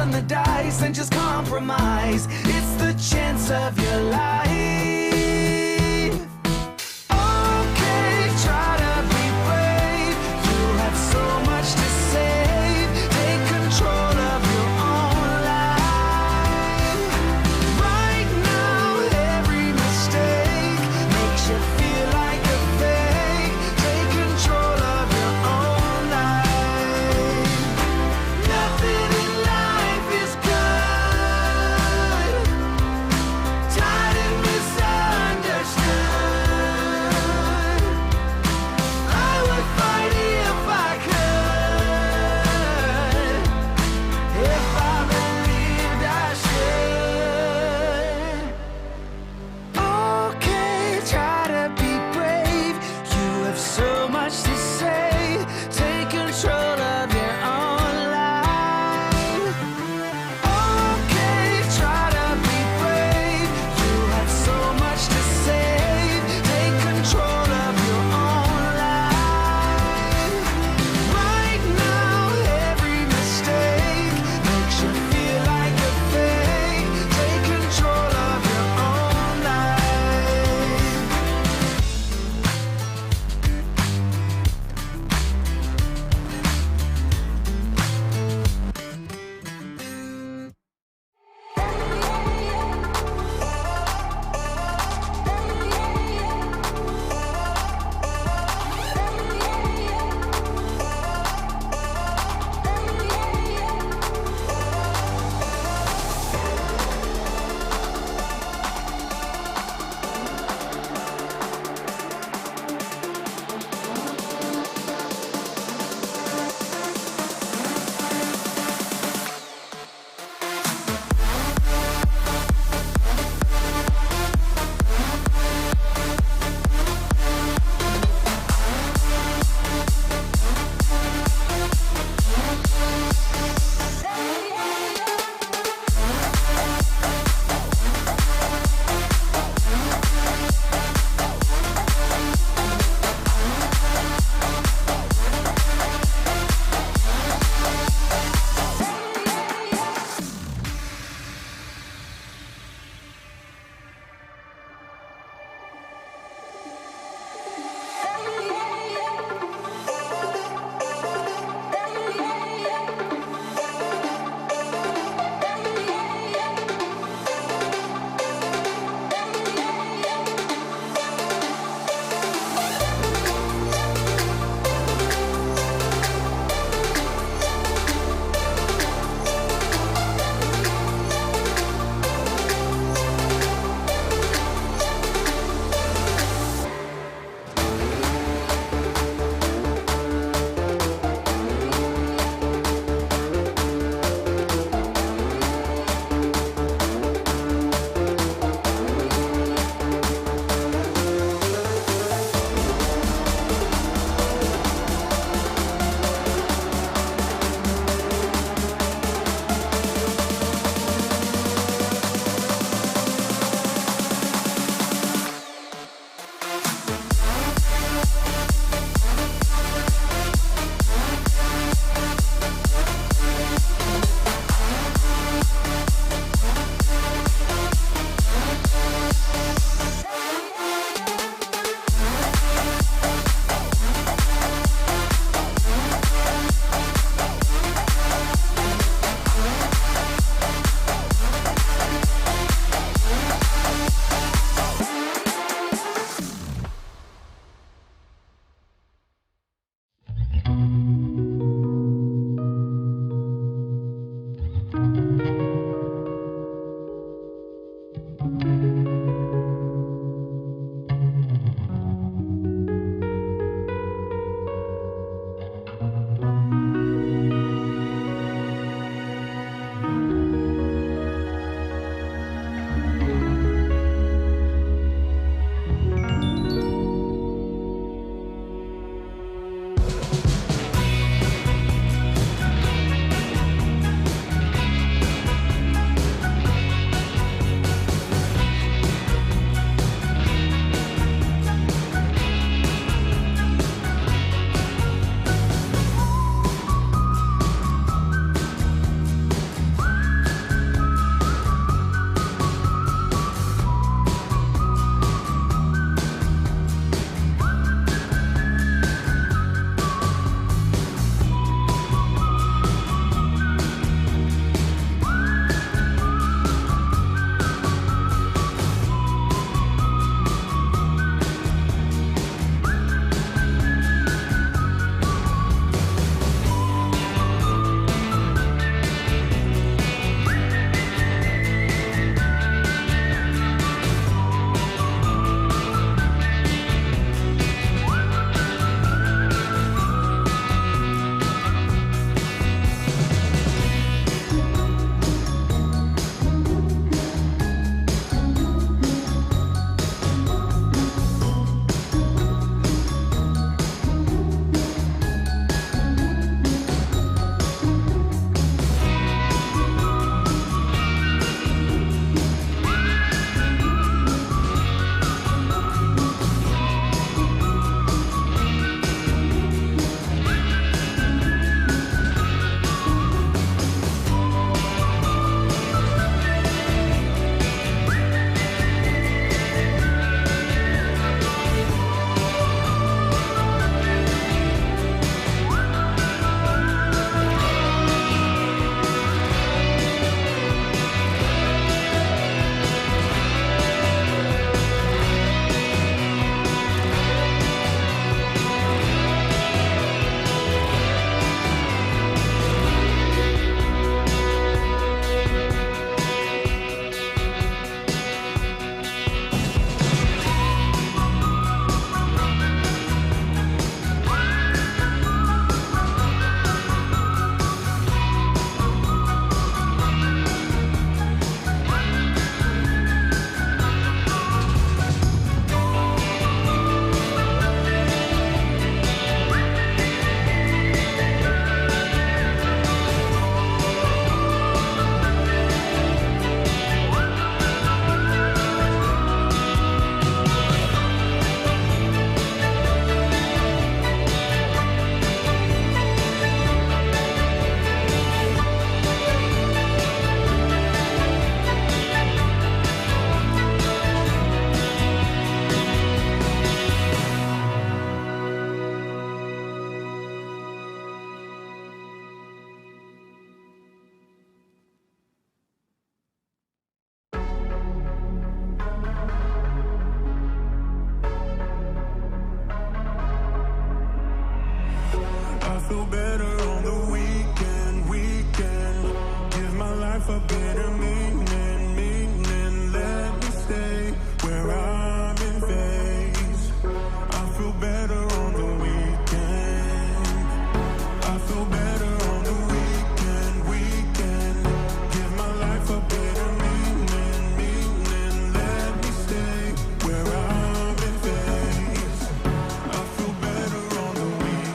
on the dice and just compromise. It's the chance of your life. Okay, try to be brave. You have so much to save. Take control of your own life. Right now, every mistake makes you feel like a fake. Take control of your own life. Nothing in life is good. Tired and life a better meaning. Let me stay where I'm in phase. I feel better on the weekend. I feel better on the weekend. Give my life a better meaning. Let me stay where I'm in phase. I feel better on the weekend.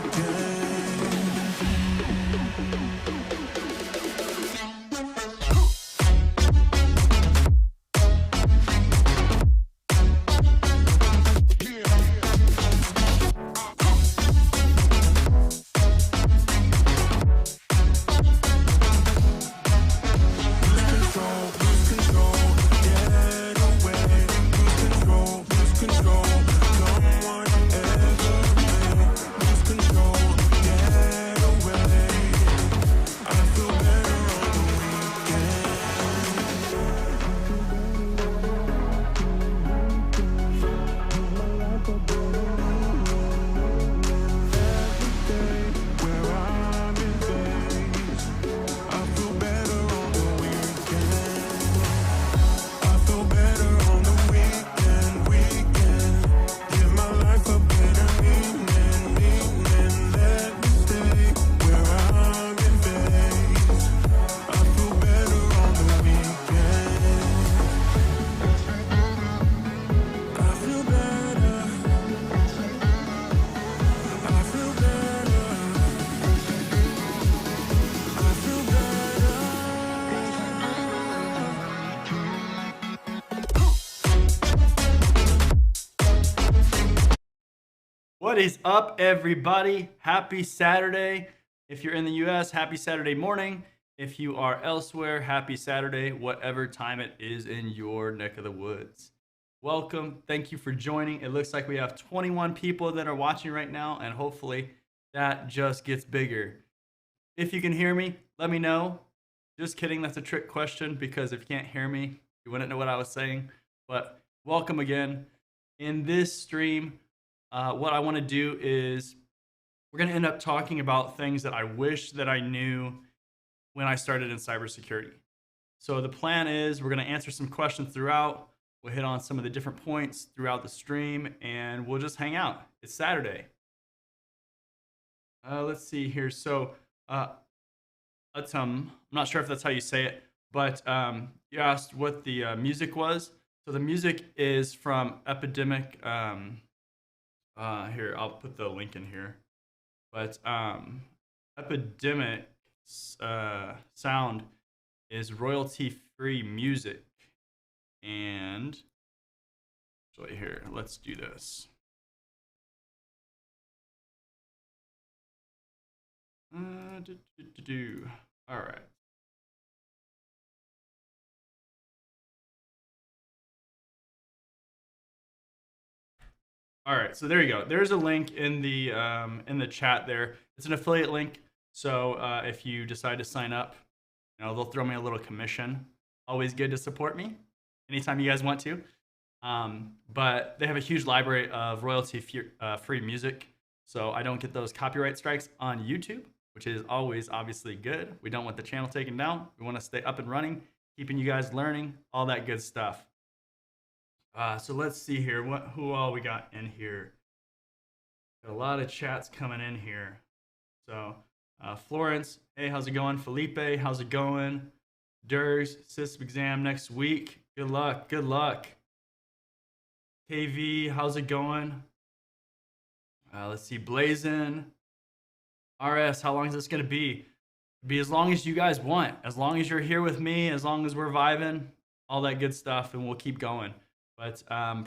Lose control, get away. Lose control, someone ever made. Lose control, get away. I feel better on the weekend. Where I'm in phase. I feel better on the weekend. I feel better on the weekend. Give my life a better meaning. Let me stay where I'm in phase. I feel better on the weekend. I feel better. I feel better. I feel better. What is up, everybody? Happy Saturday. If you're in the US, happy Saturday morning. If you are elsewhere, happy Saturday, whatever time it is in your neck of the woods. Welcome. Thank you for joining. It looks like we have 21 people that are watching right now, and hopefully that just gets bigger. If you can hear me, let me know. Just kidding, that's a trick question because if you can't hear me, you wouldn't know what I was saying. But welcome again. In this stream, what I want to do is we're going to end up talking about things that I wish that I knew when I started in cybersecurity. So the plan is we're going to answer some questions throughout. We'll hit on some of the different points throughout the stream, and we'll just hang out. It's Saturday. Let's see here. So I'm not sure if that's how you say it, but you asked what the music was. So the music is from Epidemic. Here, I'll put the link in here. But Epidemic sound is royalty-free music. And so here, let's do this. All right. All right, so there you go. There's a link in the chat there. It's an affiliate link. So if you decide to sign up, they'll throw me a little commission. Always good to support me anytime you guys want to. But they have a huge library of royalty-free music. So I don't get those copyright strikes on YouTube, which is always obviously good. We don't want the channel taken down. We want to stay up and running, keeping you guys learning, all that good stuff. So let's see here. Who all we got in here? Got a lot of chats coming in here. So Florence, hey, how's it going? Felipe, how's it going? Durs, CISSP exam next week. Good luck. Good luck. KV, how's it going? Let's see. Blazin. RS, how long is this going to be? Be as long as you guys want. As long as you're here with me, as long as we're vibing, all that good stuff, and we'll keep going. But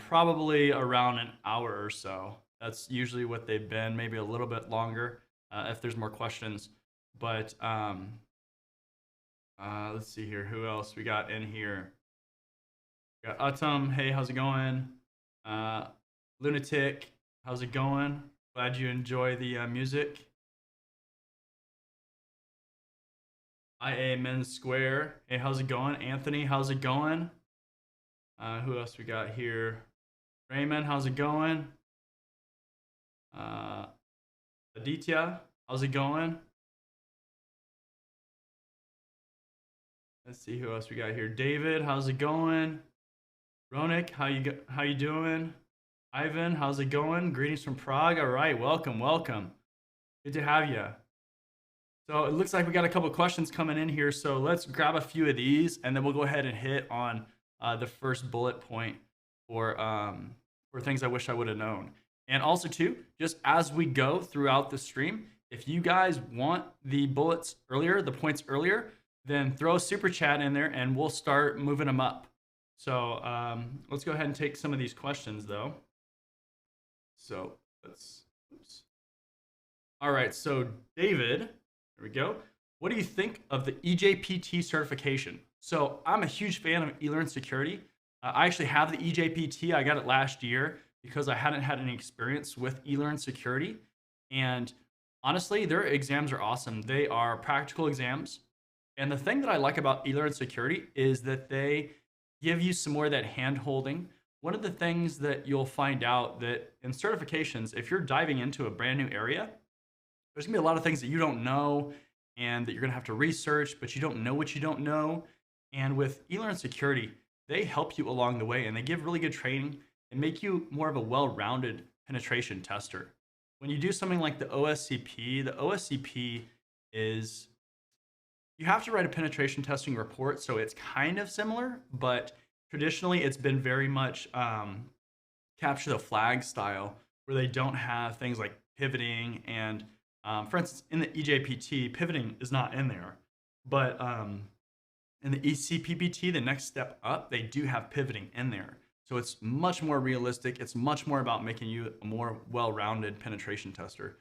probably around an hour or so. That's usually what they've been, maybe a little bit longer if there's more questions. But let's see here. Who else we got in here? We got Utum. Hey, how's it going? Lunatic, how's it going? Glad you enjoy the music. IA Men's Square. Hey, how's it going? Anthony, how's it going? Who else we got here? Raymond, how's it going? Aditya, how's it going? Let's see who else we got here. David, how's it going? Ronik, how you doing? Ivan, how's it going? Greetings from Prague. All right, welcome, welcome. Good to have you. So it looks like we got a couple questions coming in here. So let's grab a few of these, and then we'll go ahead and hit on the first bullet point for things I wish I would have known. And also too, just as we go throughout the stream, if you guys want the bullets earlier, the points earlier, then throw a super chat in there, and we'll start moving them up. So let's go ahead and take some of these questions though. So oops. All right, so David, there we go. What do you think of the eJPT certification? So I'm a huge fan of eLearnSecurity. I actually have the eJPT. I got it last year because I hadn't had any experience with eLearnSecurity. And honestly, their exams are awesome. They are practical exams. And the thing that I like about eLearnSecurity is that they give you some more of that hand holding. One of the things that you'll find out that in certifications, if you're diving into a brand new area, there's gonna be a lot of things that you don't know and that you're gonna have to research, but you don't know what you don't know. And with eLearnSecurity, they help you along the way, and they give really good training and make you more of a well-rounded penetration tester. When you do something like the OSCP is, you have to write a penetration testing report, so it's kind of similar, but traditionally it's been very much capture the flag style, where they don't have things like pivoting and for instance, in the eJPT, pivoting is not in there, but in the eCPPT, the next step up, they do have pivoting in there. So it's much more realistic. It's much more about making you a more well-rounded penetration tester.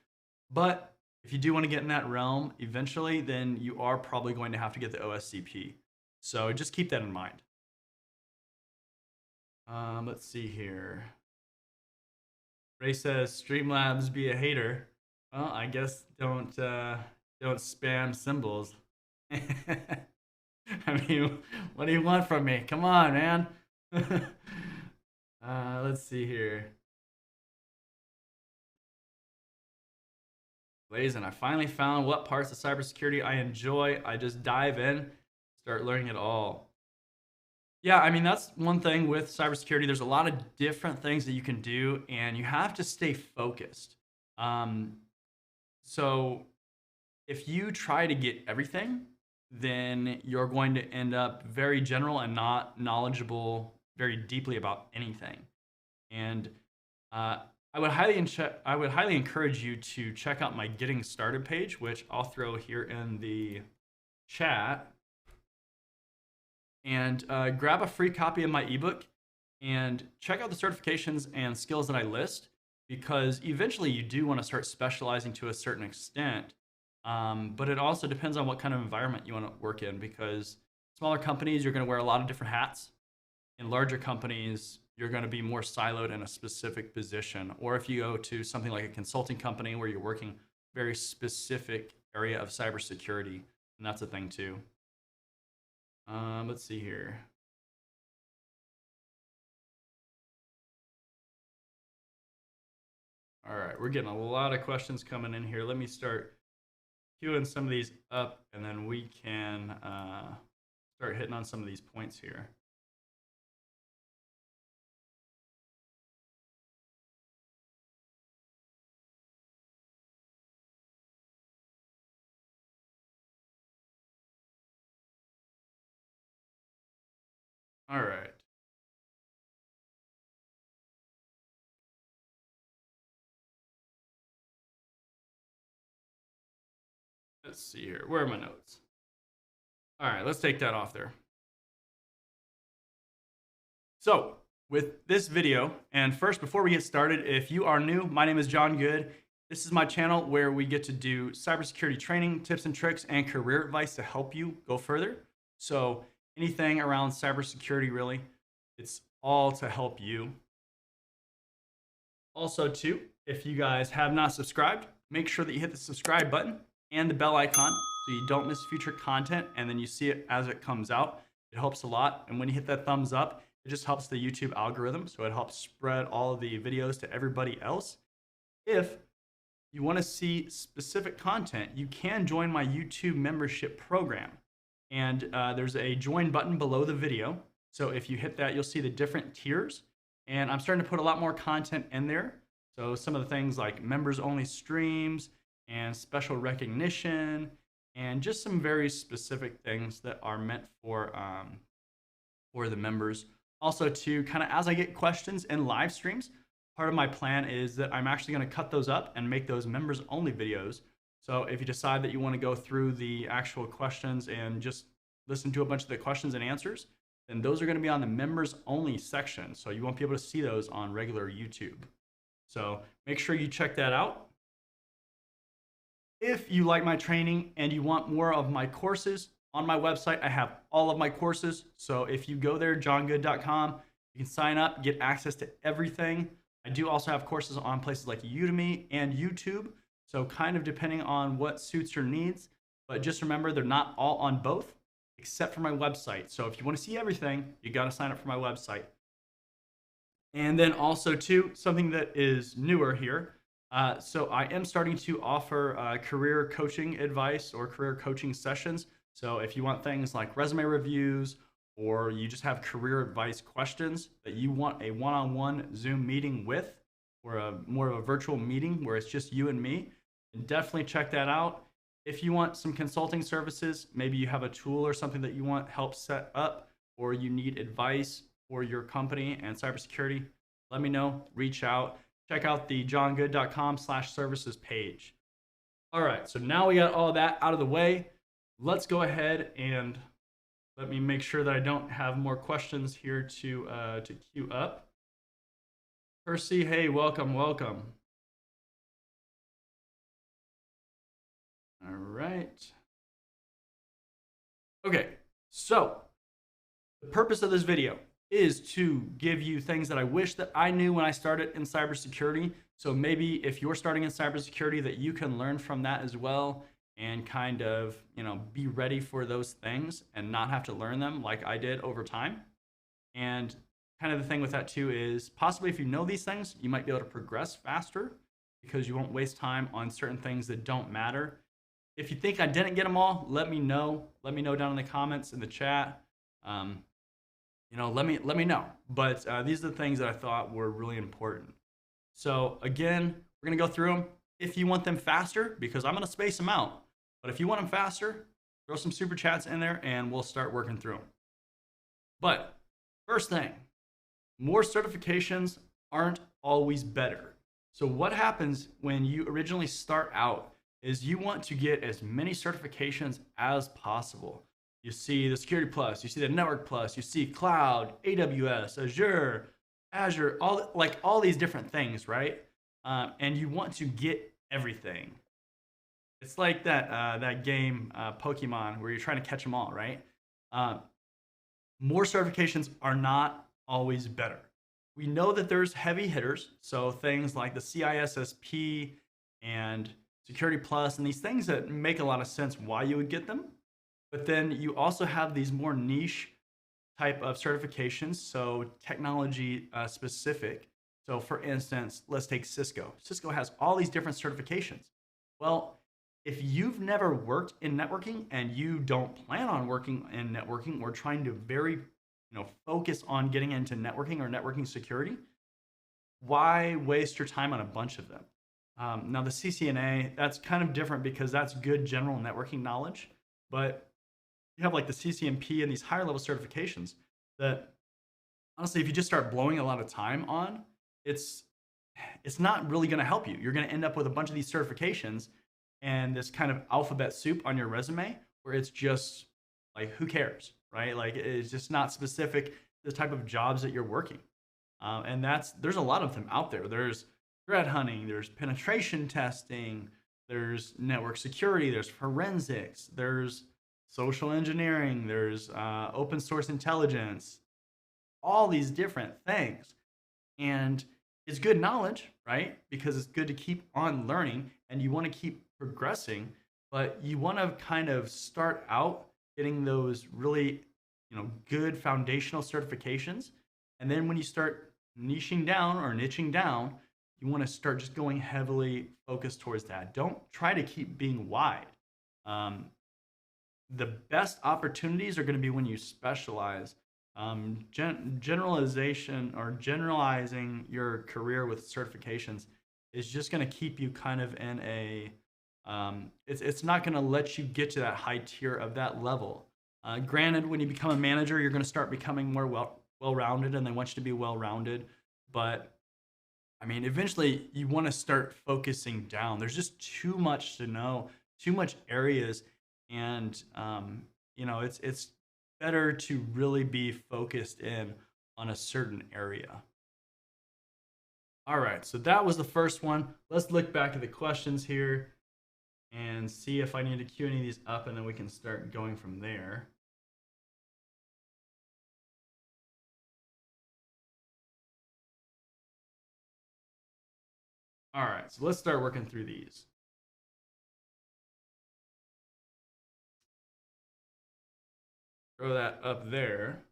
But if you do want to get in that realm eventually, then you are probably going to have to get the OSCP. So just keep that in mind. Let's see here. Ray says, Streamlabs be a hater. Well, I guess don't spam symbols. I mean, what do you want from me? Come on, man. Let's see here. Blazing, I finally found what parts of cybersecurity I enjoy. I just dive in, start learning it all. Yeah, I mean, that's one thing with cybersecurity. There's a lot of different things that you can do, and you have to stay focused. So if you try to get everything, then you're going to end up very general and not knowledgeable very deeply about anything. And I would highly encourage you to check out my Getting Started page, which I'll throw here in the chat. And grab a free copy of my ebook and check out the certifications and skills that I list, because eventually you do want to start specializing to a certain extent. But it also depends on what kind of environment you want to work in, because smaller companies, you're going to wear a lot of different hats. In larger companies, you're going to be more siloed in a specific position. Or if you go to something like a consulting company where you're working very specific area of cybersecurity, and that's a thing too. Let's see here. All right, we're getting a lot of questions coming in here. Let me start queuing some of these up, and then we can start hitting on some of these points here. All right. Let's see here. Where are my notes? All right, let's take that off there. So with this video, and first, before we get started, if you are new, my name is John Good. This is my channel where we get to do cybersecurity training, tips and tricks, and career advice to help you go further. So anything around cybersecurity, really, it's all to help you. Also, too, if you guys have not subscribed, make sure that you hit the subscribe button and the bell icon so you don't miss future content, and then you see it as it comes out. It helps a lot. And when you hit that thumbs up, it just helps the YouTube algorithm, so it helps spread all of the videos to everybody else. If you want to see specific content, you can join my YouTube membership program. And there's a join button below the video. So if you hit that, you'll see the different tiers. And I'm starting to put a lot more content in there. So some of the things like members only streams and special recognition and just some very specific things that are meant for the members. Also, to kind of as I get questions in live streams, part of my plan is that I'm actually going to cut those up and make those members only videos. So if you decide that you want to go through the actual questions and just listen to a bunch of the questions and answers, then those are going to be on the members only section. So you won't be able to see those on regular YouTube. So make sure you check that out. If you like my training and you want more of my courses, on my website, I have all of my courses. So if you go there, johngood.com, you can sign up, get access to everything. I do also have courses on places like Udemy and YouTube. So kind of depending on what suits your needs, but just remember they're not all on both except for my website. So if you want to see everything, you got to sign up for my website. And then also too, something that is newer here. So I am starting to offer career coaching advice or career coaching sessions. So if you want things like resume reviews or you just have career advice questions that you want a one-on-one Zoom meeting with, or more of a virtual meeting where it's just you and me, then definitely check that out. If you want some consulting services, maybe you have a tool or something that you want help set up, or you need advice for your company and cybersecurity, let me know, reach out. Check out the johngood.com/services page. All right, so now we got all that out of the way. Let's go ahead and let me make sure that I don't have more questions here to queue up. Percy, hey, welcome, welcome. All right. Okay, so the purpose of this video is to give you things that I wish that I knew when I started in cybersecurity. So maybe if you're starting in cybersecurity, that you can learn from that as well and kind of, be ready for those things and not have to learn them like I did over time. And kind of the thing with that too is possibly if you know these things, you might be able to progress faster because you won't waste time on certain things that don't matter. If you think I didn't get them all, let me know. Let me know down in the comments, in the chat. Let me know. But these are the things that I thought were really important. So again, we're gonna go through them. If you want them faster, because I'm gonna space them out, but if you want them faster, throw some super chats in there and we'll start working through them. But first thing, more certifications aren't always better. So what happens when you originally start out is you want to get as many certifications as possible. You see the Security Plus, you see the Network Plus, you see Cloud, AWS, Azure, all these different things, right? And you want to get everything. It's like that game Pokemon where you're trying to catch them all, right? More certifications are not always better. We know that there's heavy hitters, so things like the CISSP and Security Plus and these things that make a lot of sense why you would get them. But then you also have these more niche type of certifications, so technology specific. So for instance, let's take Cisco. Cisco has all these different certifications. Well, if you've never worked in networking and you don't plan on working in networking or trying to very focus on getting into networking or networking security, why waste your time on a bunch of them? Now the CCNA, that's kind of different because that's good general networking knowledge, but you have like the CCNP and these higher level certifications that honestly, if you just start blowing a lot of time on, it's not really going to help you. You're going to end up with a bunch of these certifications and this kind of alphabet soup on your resume where it's just like, who cares, right? Like it's just not specific to the type of jobs that you're working. And there's a lot of them out there. There's threat hunting, there's penetration testing, there's network security, there's forensics, there's social engineering, there's open source intelligence, all these different things. And it's good knowledge, right? Because it's good to keep on learning and you want to keep progressing, but you want to kind of start out getting those really, good foundational certifications. And then when you start niching down, you want to start just going heavily focused towards that. Don't try to keep being wide. the best opportunities are going to be when you specialize. Generalization or generalizing your career with certifications is just going to keep you kind of in a it's not going to let you get to that high tier of that level. Granted, when you become a manager, you're going to start becoming more well-rounded, and they want you to be well-rounded. But I mean, eventually, you want to start focusing down. There's just too much to know, too much areas, and it's better to really be focused in on a certain area. All right, so that was the first one. Let's look back at the questions here and see if I need to queue any of these up, and then we can start going from there. All right, so let's start working through these. Throw that up there.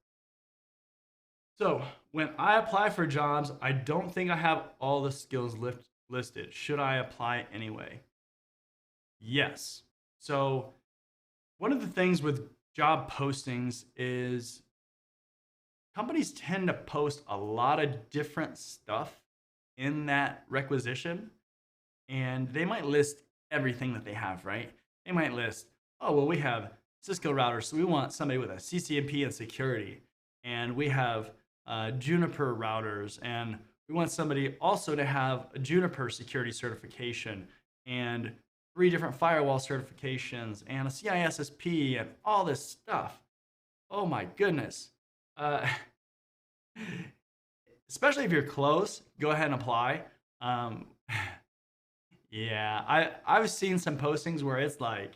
So when I apply for jobs, I don't think I have all the skills listed. Should I apply anyway? Yes. So one of the things with job postings is companies tend to post a lot of different stuff in that requisition, and they might list everything that they have, right? They might list, oh, well, we have Cisco routers, so we want somebody with a CCNP and security, and we have Juniper routers, and we want somebody also to have a Juniper security certification, and 3 different firewall certifications, and a CISSP, and all this stuff. Oh my goodness. Especially if you're close, go ahead and apply. Um, yeah, I've seen some postings where it's like,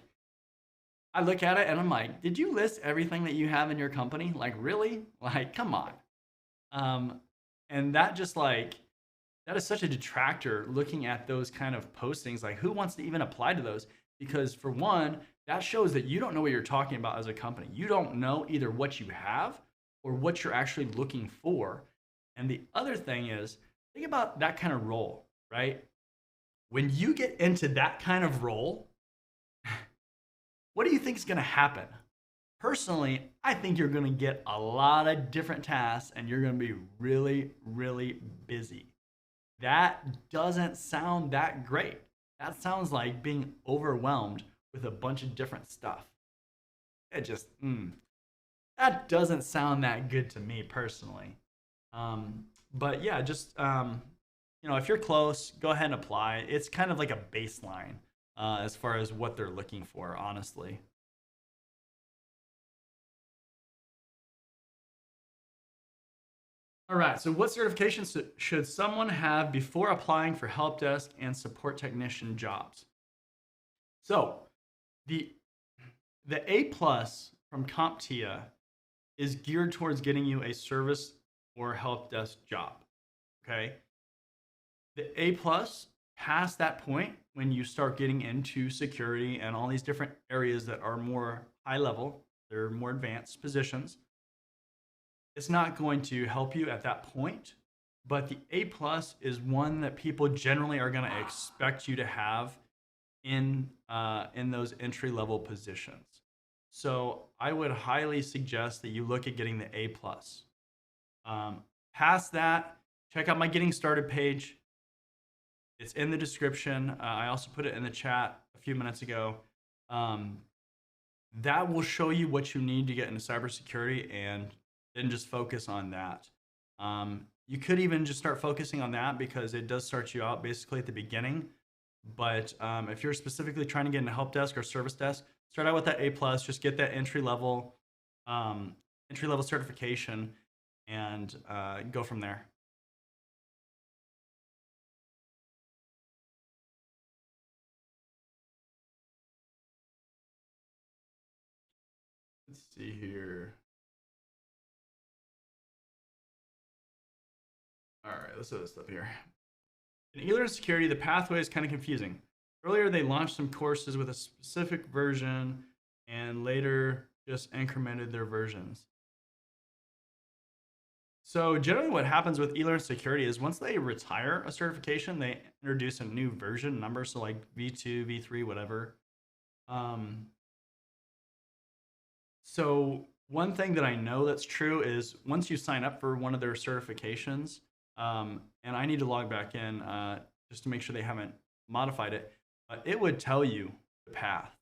I look at it and I'm like, did you list everything that you have in your company? Like, really? Like, come on. And that just like, that is such a detractor looking at those kind of postings. Like, who wants to even apply to those? Because for one, that shows that you don't know what you're talking about as a company. You don't know either what you have or what you're actually looking for. And the other thing is, think about that kind of role, right? When you get into that kind of role, what do you think is going to happen? Personally, I think you're going to get a lot of different tasks and you're going to be really, really busy. That doesn't sound that great. That sounds like being overwhelmed with a bunch of different stuff. It just, that doesn't sound that good to me personally. But yeah, just, if you're close, go ahead and apply. It's kind of like a baseline as far as what they're looking for, honestly. All right, so what certifications should someone have before applying for help desk and support technician jobs? So the A plus from CompTIA is geared towards getting you a service or help desk job. Okay. The A plus past that point, when you start getting into security and all these different areas that are more high level, they're more advanced positions, it's not going to help you at that point. But the A plus is one that people generally are going to expect you to have in those entry level positions. So I would highly suggest that you look at getting the A plus. Past that, check out my Getting Started page. It's in the description. I also put it in the chat a few minutes ago. That will show you what you need to get into cybersecurity, and then just focus on that. You could even just start focusing on that because it does start you out basically at the beginning. But if you're specifically trying to get into help desk or service desk, start out with that A plus. Just get that entry level certification, and go from there. Let's see here. All right, let's do this stuff here. In eLearnSecurity, the pathway is kind of confusing. Earlier, they launched some courses with a specific version and later just incremented their versions. So generally what happens with eLearnSecurity is once they retire a certification, they introduce a new version number, so like V2, V3, whatever. So one thing that I know that's true is once you sign up for one of their certifications, and I need to log back in just to make sure they haven't modified it, it would tell you the path.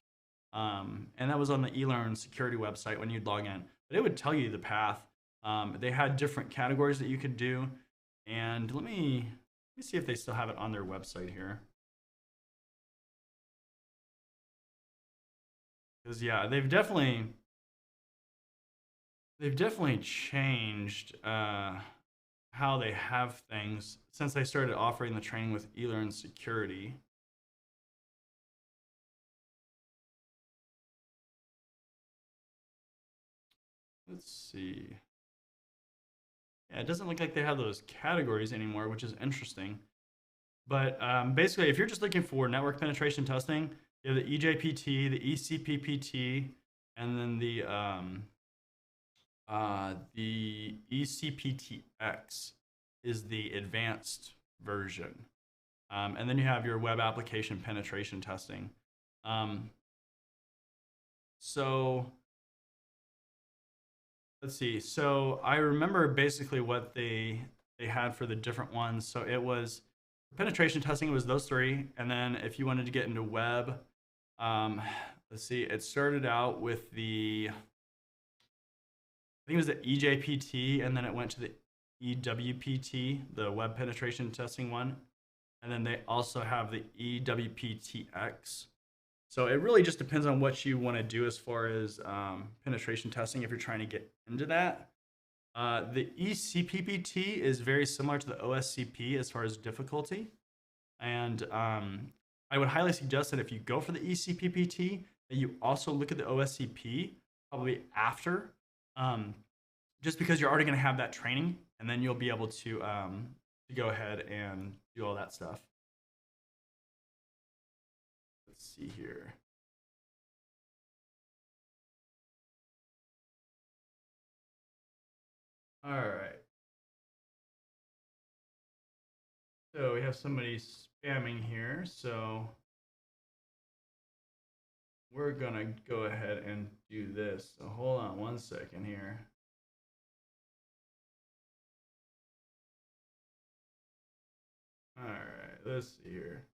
And that was on the eLearnSecurity website when you'd log in. But it would tell you the path. They had different categories that you could do. And let me see if they still have it on their website here. Because yeah, they've definitely changed how they have things since they started offering the training with eLearnSecurity. Let's see. Yeah, it doesn't look like they have those categories anymore, which is interesting. But basically, if you're just looking for network penetration testing, you have the eJPT, the eCPPT, and then the eCPTX is the advanced version. And then you have your web application penetration testing. So let's see. So I remember basically what they had for the different ones. So it was penetration testing was those three, and then if you wanted to get into web, let's see. It started out with I think it was the eJPT, and then it went to the eWPT, the web penetration testing one, and then they also have the eWPTX. So it really just depends on what you want to do as far as penetration testing if you're trying to get into that. The eCPPT is very similar to the OSCP as far as difficulty. And I would highly suggest that if you go for the eCPPT, that you also look at the OSCP probably after, just because you're already going to have that training, and then you'll be able to go ahead and do all that stuff. Let's see here. All right. So we have somebody spamming here. So we're going to go ahead and do this. So hold on one second here. All right. Let's see here.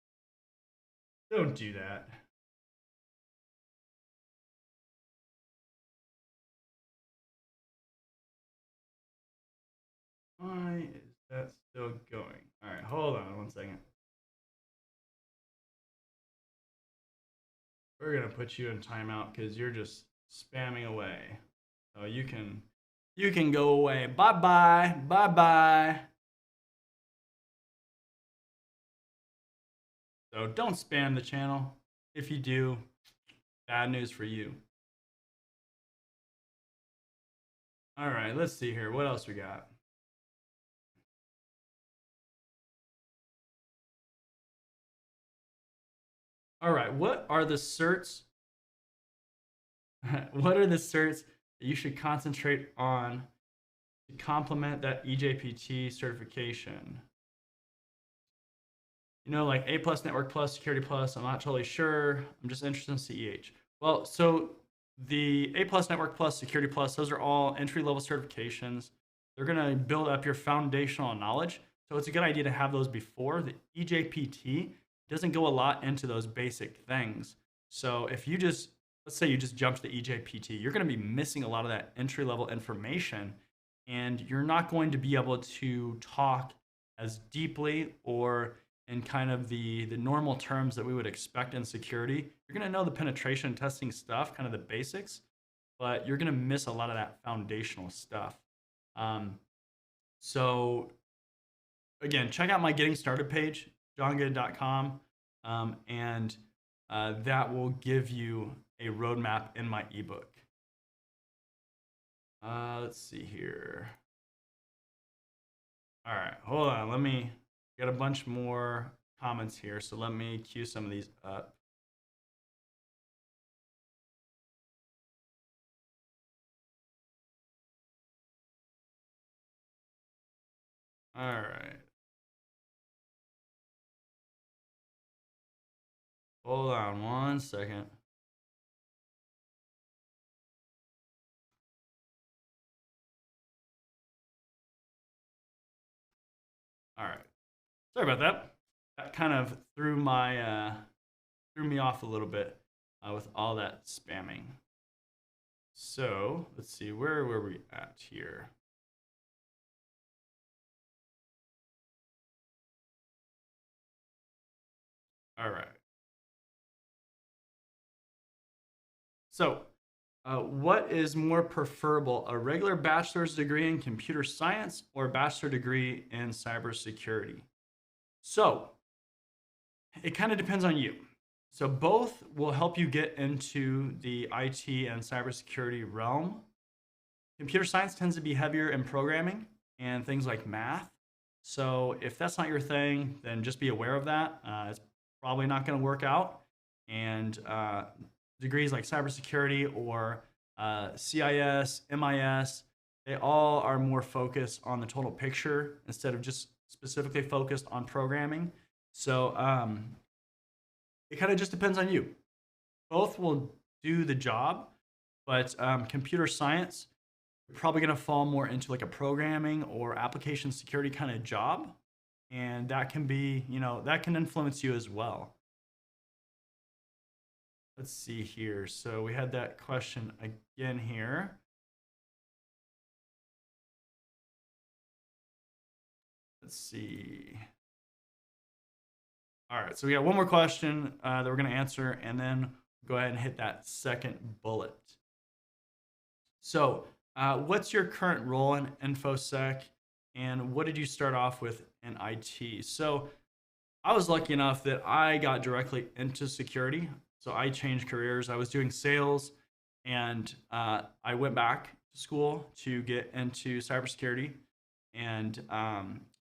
Don't do that. Why is that still going? All right, hold on one second. We're gonna put you in timeout because you're just spamming away. So you can go away. Bye bye. Bye bye. So don't spam the channel. If you do, bad news for you. All right, let's see here. What else we got? All right, what are the certs? What are the certs that you should concentrate on to complement that eJPT certification? You know, like A plus, Network plus, Security plus. I'm not totally sure. I'm just interested in CEH. Well, so the A plus, Network plus, Security plus, those are all entry level certifications. They're going to build up your foundational knowledge. So it's a good idea to have those before. The eJPT doesn't go a lot into those basic things. So if you just, let's say you just jump to the eJPT, you're going to be missing a lot of that entry level information, and you're not going to be able to talk as deeply or in kind of the normal terms that we would expect in security. You're going to know the penetration testing stuff, kind of the basics, but you're going to miss a lot of that foundational stuff. So again, check out my getting started page, johngood.com, and that will give you a roadmap in my ebook. Let's see here. All right, hold on. Let me get a bunch more comments here. So let me queue some of these up. All right. Hold on one second. Sorry about that. That kind of threw me off a little bit with all that spamming. So let's see, where were we at here? All right. So, what is more preferable, a regular bachelor's degree in computer science or a bachelor degree in cybersecurity? So, it kind of depends on you. So, both will help you get into the IT and cybersecurity realm. Computer science tends to be heavier in programming and things like math. So, if that's not your thing, then just be aware of that. It's probably not going to work out. And degrees like cybersecurity or CIS, MIS, they all are more focused on the total picture instead of just specifically focused on programming. So it kind of just depends on you. Both will do the job, but computer science, you're probably going to fall more into like a programming or application security kind of job. And that can be, that can influence you as well. Let's see here. So we had that question again here. Let's see. All right, so we got one more question that we're going to answer, and then go ahead and hit that second bullet. So, what's your current role in InfoSec, and what did you start off with in IT? So, I was lucky enough that I got directly into security. So, I changed careers. I was doing sales, and I went back to school to get into cybersecurity. And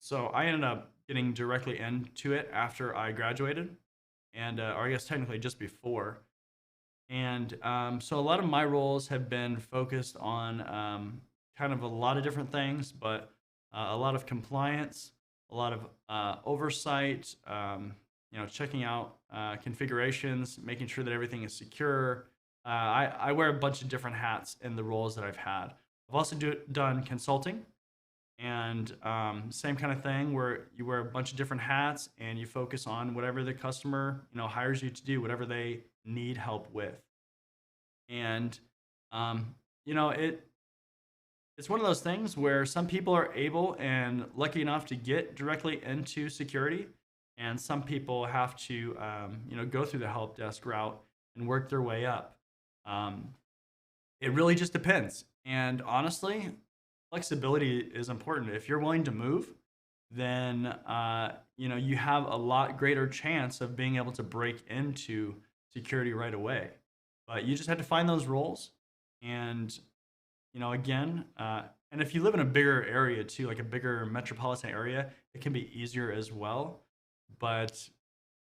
so, I ended up getting directly into it after I graduated, and or I guess technically just before. And so a lot of my roles have been focused on kind of a lot of different things, but a lot of compliance, a lot of oversight, checking out configurations, making sure that everything is secure. I wear a bunch of different hats in the roles that I've had. I've also done consulting, and same kind of thing where you wear a bunch of different hats and you focus on whatever the customer hires you to do, whatever they need help with. And it's one of those things where some people are able and lucky enough to get directly into security, and some people have to go through the help desk route and work their way up. It really just depends, and honestly, flexibility is important. If you're willing to move, then you have a lot greater chance of being able to break into security right away. But you just have to find those roles, and again, and if you live in a bigger area too, like a bigger metropolitan area, it can be easier as well. But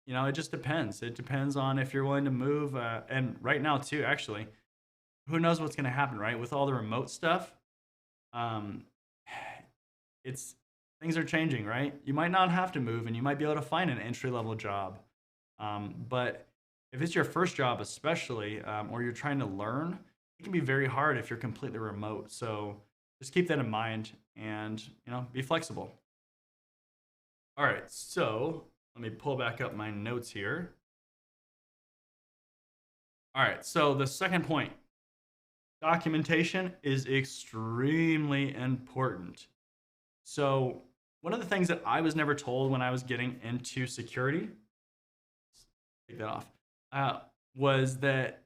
it just depends. It depends on if you're willing to move. And right now too, actually, who knows what's going to happen, right? With all the remote stuff, um, it's things are changing, right? You might not have to move, and you might be able to find an entry level job. But if it's your first job, especially, or you're trying to learn, it can be very hard if you're completely remote. So just keep that in mind, and be flexible. All right, so let me pull back up my notes here. All right, so the second point, documentation is extremely important. So one of the things that I was never told when I was getting into security, take that off, was that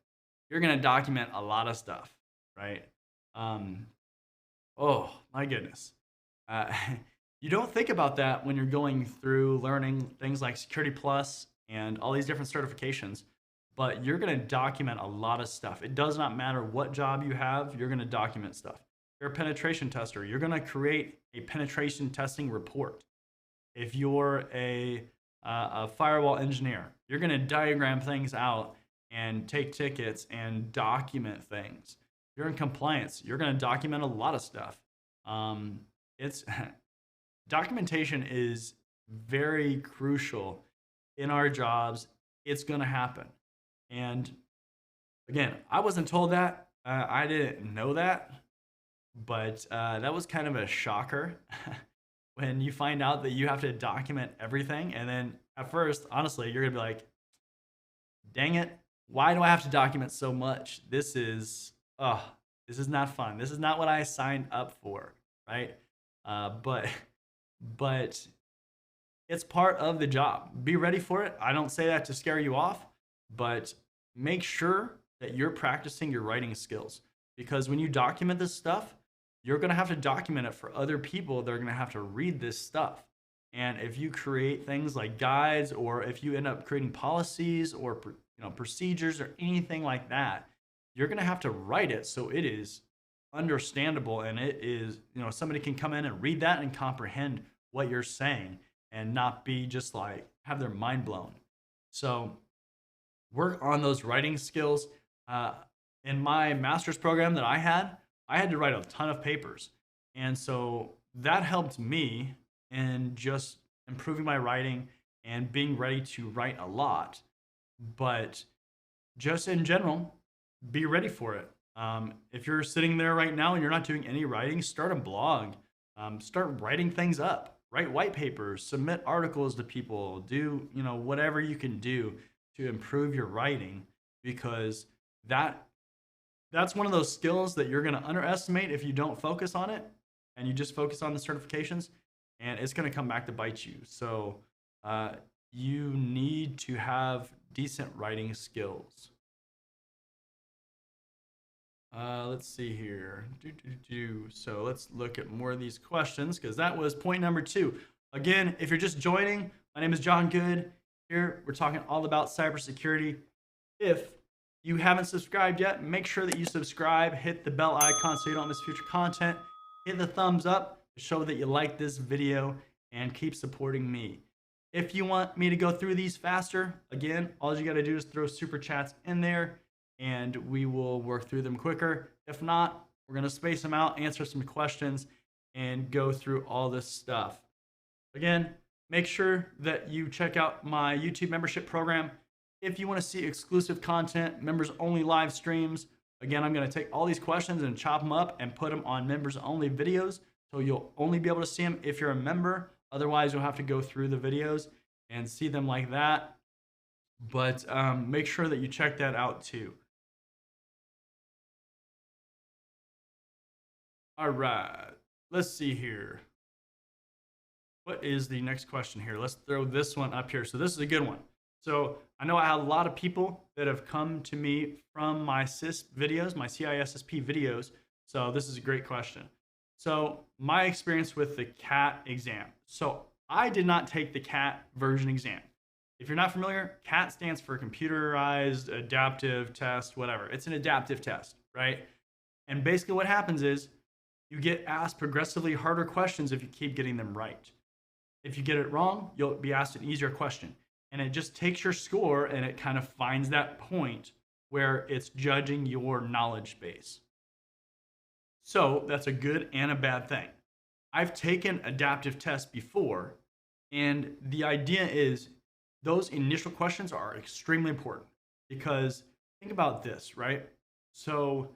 you're going to document a lot of stuff, right? Oh my goodness. You don't think about that when you're going through learning things like Security Plus and all these different certifications, but you're going to document a lot of stuff. It does not matter what job you have, you're going to document stuff. You're a penetration tester, you're going to create a penetration testing report. If you're a firewall engineer, you're going to diagram things out and take tickets and document things. If you're in compliance, you're going to document a lot of stuff. It's documentation is very crucial in our jobs. It's going to happen. And again, I wasn't told that. I didn't know that, but that was kind of a shocker. when you find out that you have to document everything. And then at first, honestly, you're gonna be like, dang it, why do I have to document so much? This is not fun. This is not what I signed up for, right? But but it's part of the job. Be ready for it. I don't say that to scare you off, but make sure that you're practicing your writing skills, because when you document this stuff, you're going to have to document it for other people. They're going to have to read this stuff. And if you create things like guides, or if you end up creating policies or procedures or anything like that, you're going to have to write it so it is understandable, and it is, somebody can come in and read that and comprehend what you're saying and not be just like have their mind blown. So work on those writing skills. In my master's program that I had to write a ton of papers. And so that helped me in just improving my writing and being ready to write a lot. But just in general, be ready for it. If you're sitting there right now and you're not doing any writing, start a blog. Start writing things up. Write white papers, submit articles to people, do whatever you can do to improve your writing, because that's one of those skills that you're going to underestimate if you don't focus on it and you just focus on the certifications, and it's going to come back to bite you. So you need to have decent writing skills. Let's see here. So let's look at more of these questions, because that was point number 2. Again, if you're just joining, my name is John Good. Here we're talking all about cybersecurity. If you haven't subscribed yet, make sure that you subscribe. Hit the bell icon so you don't miss future content. Hit the thumbs up to show that you like this video, and keep supporting me. If you want me to go through these faster, again, all you got to do is throw super chats in there, and we will work through them quicker. If not, we're going to space them out, answer some questions, and go through all this stuff. Again, make sure that you check out my YouTube membership program. If you want to see exclusive content, members only live streams, again, I'm going to take all these questions and chop them up and put them on members only videos. So you'll only be able to see them if you're a member. Otherwise, you'll have to go through the videos and see them like that. But make sure that you check that out too. All right, let's see here. What is the next question here? Let's throw this one up here. So this is a good one. So I know I have a lot of people that have come to me from my CISSP videos, my CISSP videos. So this is a great question. So my experience with the CAT exam. So I did not take the CAT version exam. If you're not familiar, CAT stands for computerized adaptive test, whatever. It's an adaptive test, right? And basically what happens is you get asked progressively harder questions if you keep getting them right. If you get it wrong, you'll be asked an easier question. And it just takes your score and it kind of finds that point where it's judging your knowledge base. So that's a good and a bad thing. I've taken adaptive tests before, and the idea is those initial questions are extremely important, because think about this, right? So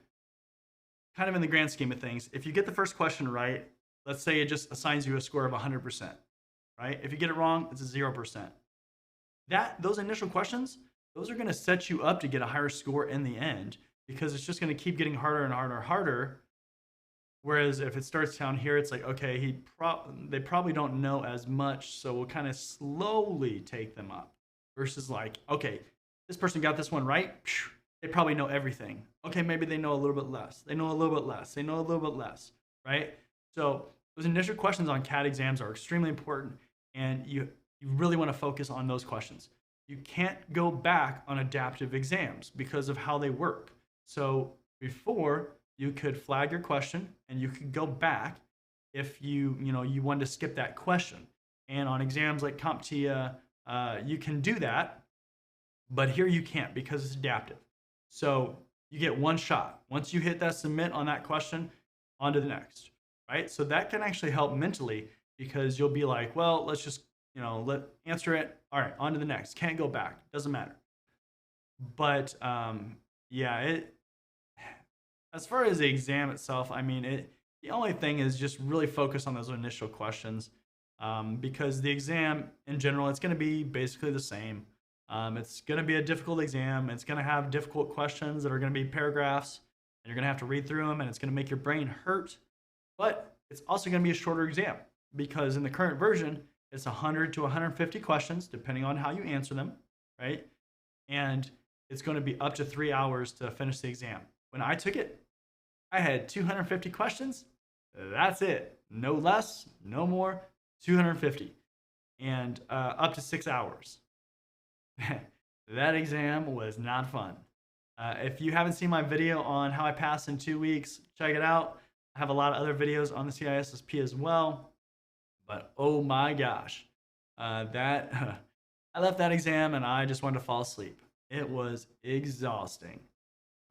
kind of in the grand scheme of things, if you get the first question right, let's say it just assigns you a score of 100%, right? If you get it wrong, it's a 0%. Those initial questions, those are going to set you up to get a higher score in the end, because it's just going to keep getting harder and harder and harder. Whereas if it starts down here, it's like, okay, they probably don't know as much, so we'll kind of slowly take them up. Versus like, okay, this person got this one right, they probably know everything. Okay, maybe they know a little bit less. They know a little bit less. They know a little bit less, right? So those initial questions on CAT exams are extremely important, and you really want to focus on those questions. You can't go back on adaptive exams because of how they work. So before, you could flag your question and you could go back if you wanted to skip that question. And on exams like CompTIA, you can do that, but here you can't because it's adaptive. So you get one shot. Once you hit that submit on that question, on to the next, right? So that can actually help mentally, because you'll be like, well, let's just, answer it. All right, on to the next. Can't go back. Doesn't matter. But as far as the exam itself, I mean, the only thing is just really focus on those initial questions. because the exam in general, it's going to be basically the same. It's going to be a difficult exam. It's going to have difficult questions that are going to be paragraphs, and you're going to have to read through them, and it's going to make your brain hurt. But it's also going to be a shorter exam because in the current version, it's 100 to 150 questions, depending on how you answer them, right? And it's going to be up to 3 hours to finish the exam. When I took it, I had 250 questions. That's it. No less, no more, 250. And up to 6 hours. That exam was not fun. If you haven't seen my video on how I passed in 2 weeks, check it out. I have a lot of other videos on the CISSP as well. But oh my gosh, I left that exam and I just wanted to fall asleep. It was exhausting.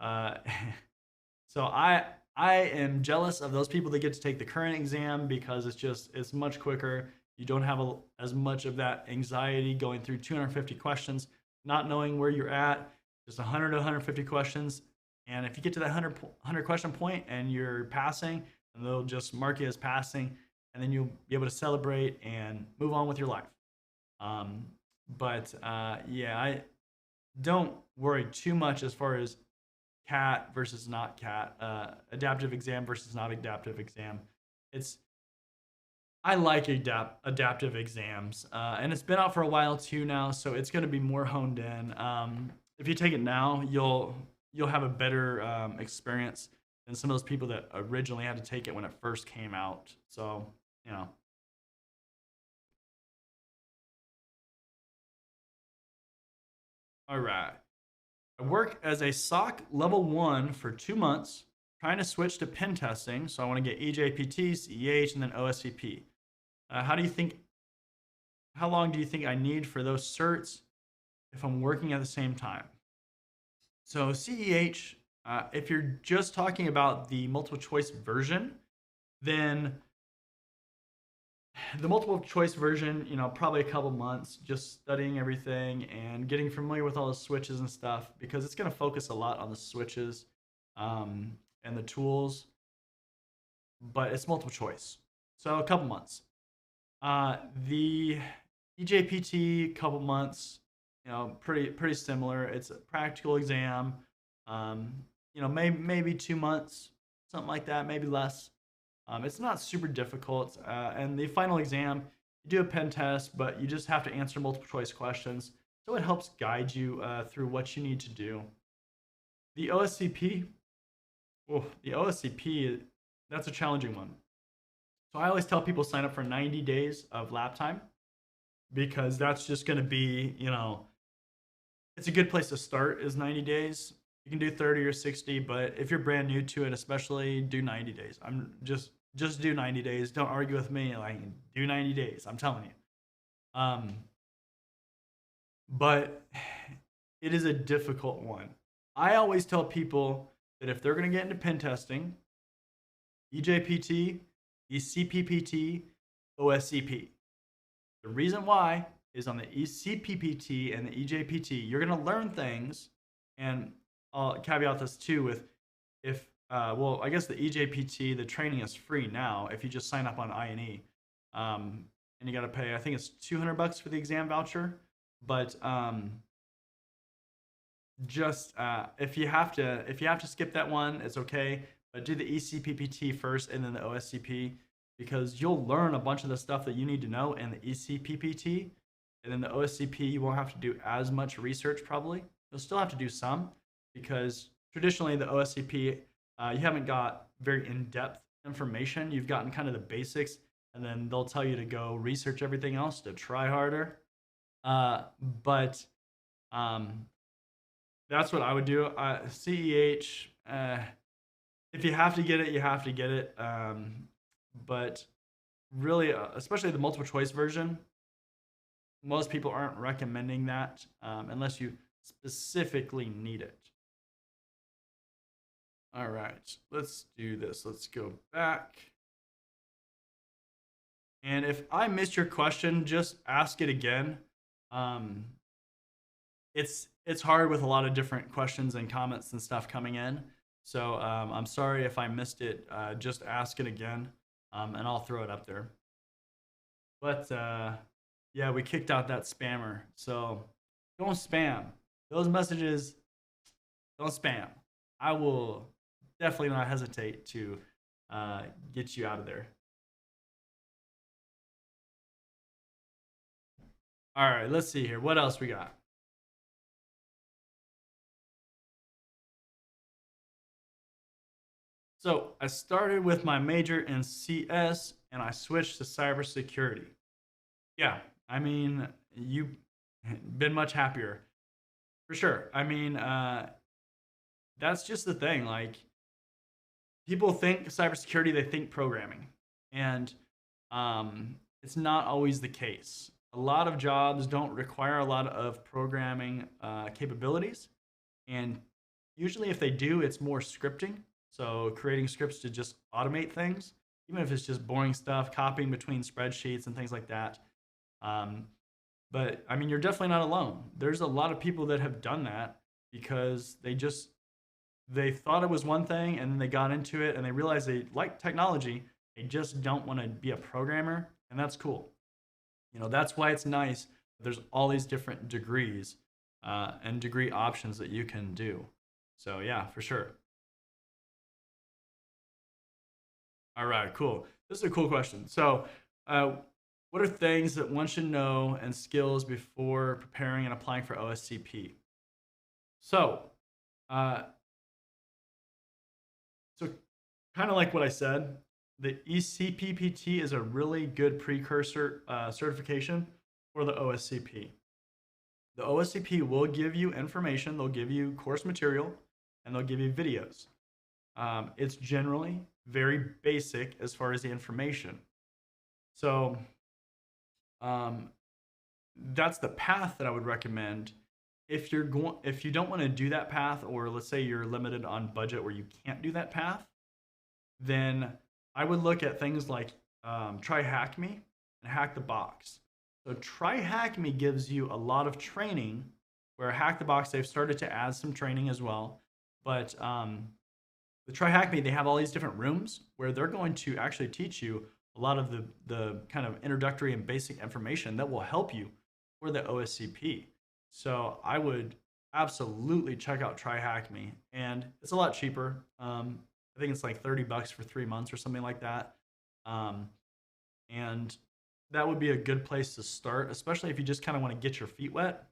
So I am jealous of those people that get to take the current exam because it's much quicker. You don't have as much of that anxiety going through 250 questions, not knowing where you're at, just 100 to 150 questions. And if you get to that 100 question point and you're passing, and they'll just mark you as passing, and then you'll be able to celebrate and move on with your life. Yeah, I don't worry too much as far as CAT versus not CAT, adaptive exam versus not adaptive exam. I like adaptive exams, and it's been out for a while too now, so it's going to be more honed in. If you take it now, you'll have a better experience than some of those people that originally had to take it when it first came out. So, you know. All right. I work as a SOC level 1 for 2 months, trying to switch to pen testing. So I want to get eJPT, CEH, and then OSCP. How long do you think I need for those certs if I'm working at the same time? So CEH, if you're just talking about the multiple choice version, then the multiple choice version, probably a couple months just studying everything and getting familiar with all the switches and stuff, because it's going to focus a lot on the switches and the tools, but it's multiple choice. So a couple months. The eJPT, couple months, pretty similar. It's a practical exam. Maybe 2 months, something like that, maybe less. It's not super difficult. And the final exam, you do a pen test, but you just have to answer multiple choice questions. So it helps guide you through what you need to do. The OSCP, that's a challenging one. So I always tell people sign up for 90 days of lab time, because that's just going to be, it's a good place to start is 90 days. You can do 30 or 60, but if you're brand new to it, especially, do 90 days. I'm just do 90 days. Don't argue with me. Like, do 90 days. I'm telling you. But it is a difficult one. I always tell people that if they're going to get into pen testing, eJPT, eCPPT, OSCP. The reason why is on the eCPPT and the eJPT, you're going to learn things, and I'll caveat this too with I guess the eJPT, the training is free now if you just sign up on INE, and you got to pay, I think it's $200 for the exam voucher, but if you have to skip that one, it's okay, but do the eCPPT first and then the OSCP, because you'll learn a bunch of the stuff that you need to know in the eCPPT, and then the OSCP you won't have to do as much research probably. You'll still have to do some, because traditionally the OSCP, you haven't got very in-depth information. You've gotten kind of the basics, and then they'll tell you to go research everything else to try harder. But that's what I would do. CEH, if you have to get it, you have to get it. But really, especially the multiple choice version, most people aren't recommending that unless you specifically need it. All right, let's do this. Let's go back. And if I missed your question, just ask it again. It's hard with a lot of different questions and comments and stuff coming in. So I'm sorry if I missed it. Just ask it again, and I'll throw it up there. But yeah, we kicked out that spammer. So don't spam those messages. Don't spam. I will definitely not hesitate to get you out of there. All right, let's see here. What else we got? So I started with my major in CS and I switched to cybersecurity. Yeah, I mean, you've been much happier for sure. I mean, that's just the thing. Like, people think cybersecurity, they think programming, and it's not always the case. A lot of jobs don't require a lot of programming capabilities, and usually, if they do, it's more scripting. So, creating scripts to just automate things, even if it's just boring stuff, copying between spreadsheets and things like that. Um, but I mean, you're definitely not alone. There's a lot of people that have done that because they thought it was one thing and then they got into it and they realized they like technology. They just don't want to be a programmer, and that's cool. That's why it's nice. There's all these different degrees and degree options that you can do. So yeah, for sure. All right, cool. This is a cool question. So, uh, what are things that one should know and skills before preparing and applying for OSCP? So, uh, so kind of like what I said, the eCPPT is a really good precursor certification for the OSCP. The OSCP will give you information, they'll give you course material, and they'll give you videos. It's generally very basic as far as the information. So um, that's the path that I would recommend. If you don't want to do that path, or let's say you're limited on budget where you can't do that path, then I would look at things like Try Hack Me and Hack the Box. So Try Hack Me gives you a lot of training, where Hack the Box, they've started to add some training as well. But with Try Hack Me, they have all these different rooms where they're going to actually teach you a lot of the kind of introductory and basic information that will help you for the OSCP. So I would absolutely check out Try Hack Me, and it's a lot cheaper. I think it's like $30 for 3 months or something like that. Um, and that would be a good place to start, especially if you just kind of want to get your feet wet.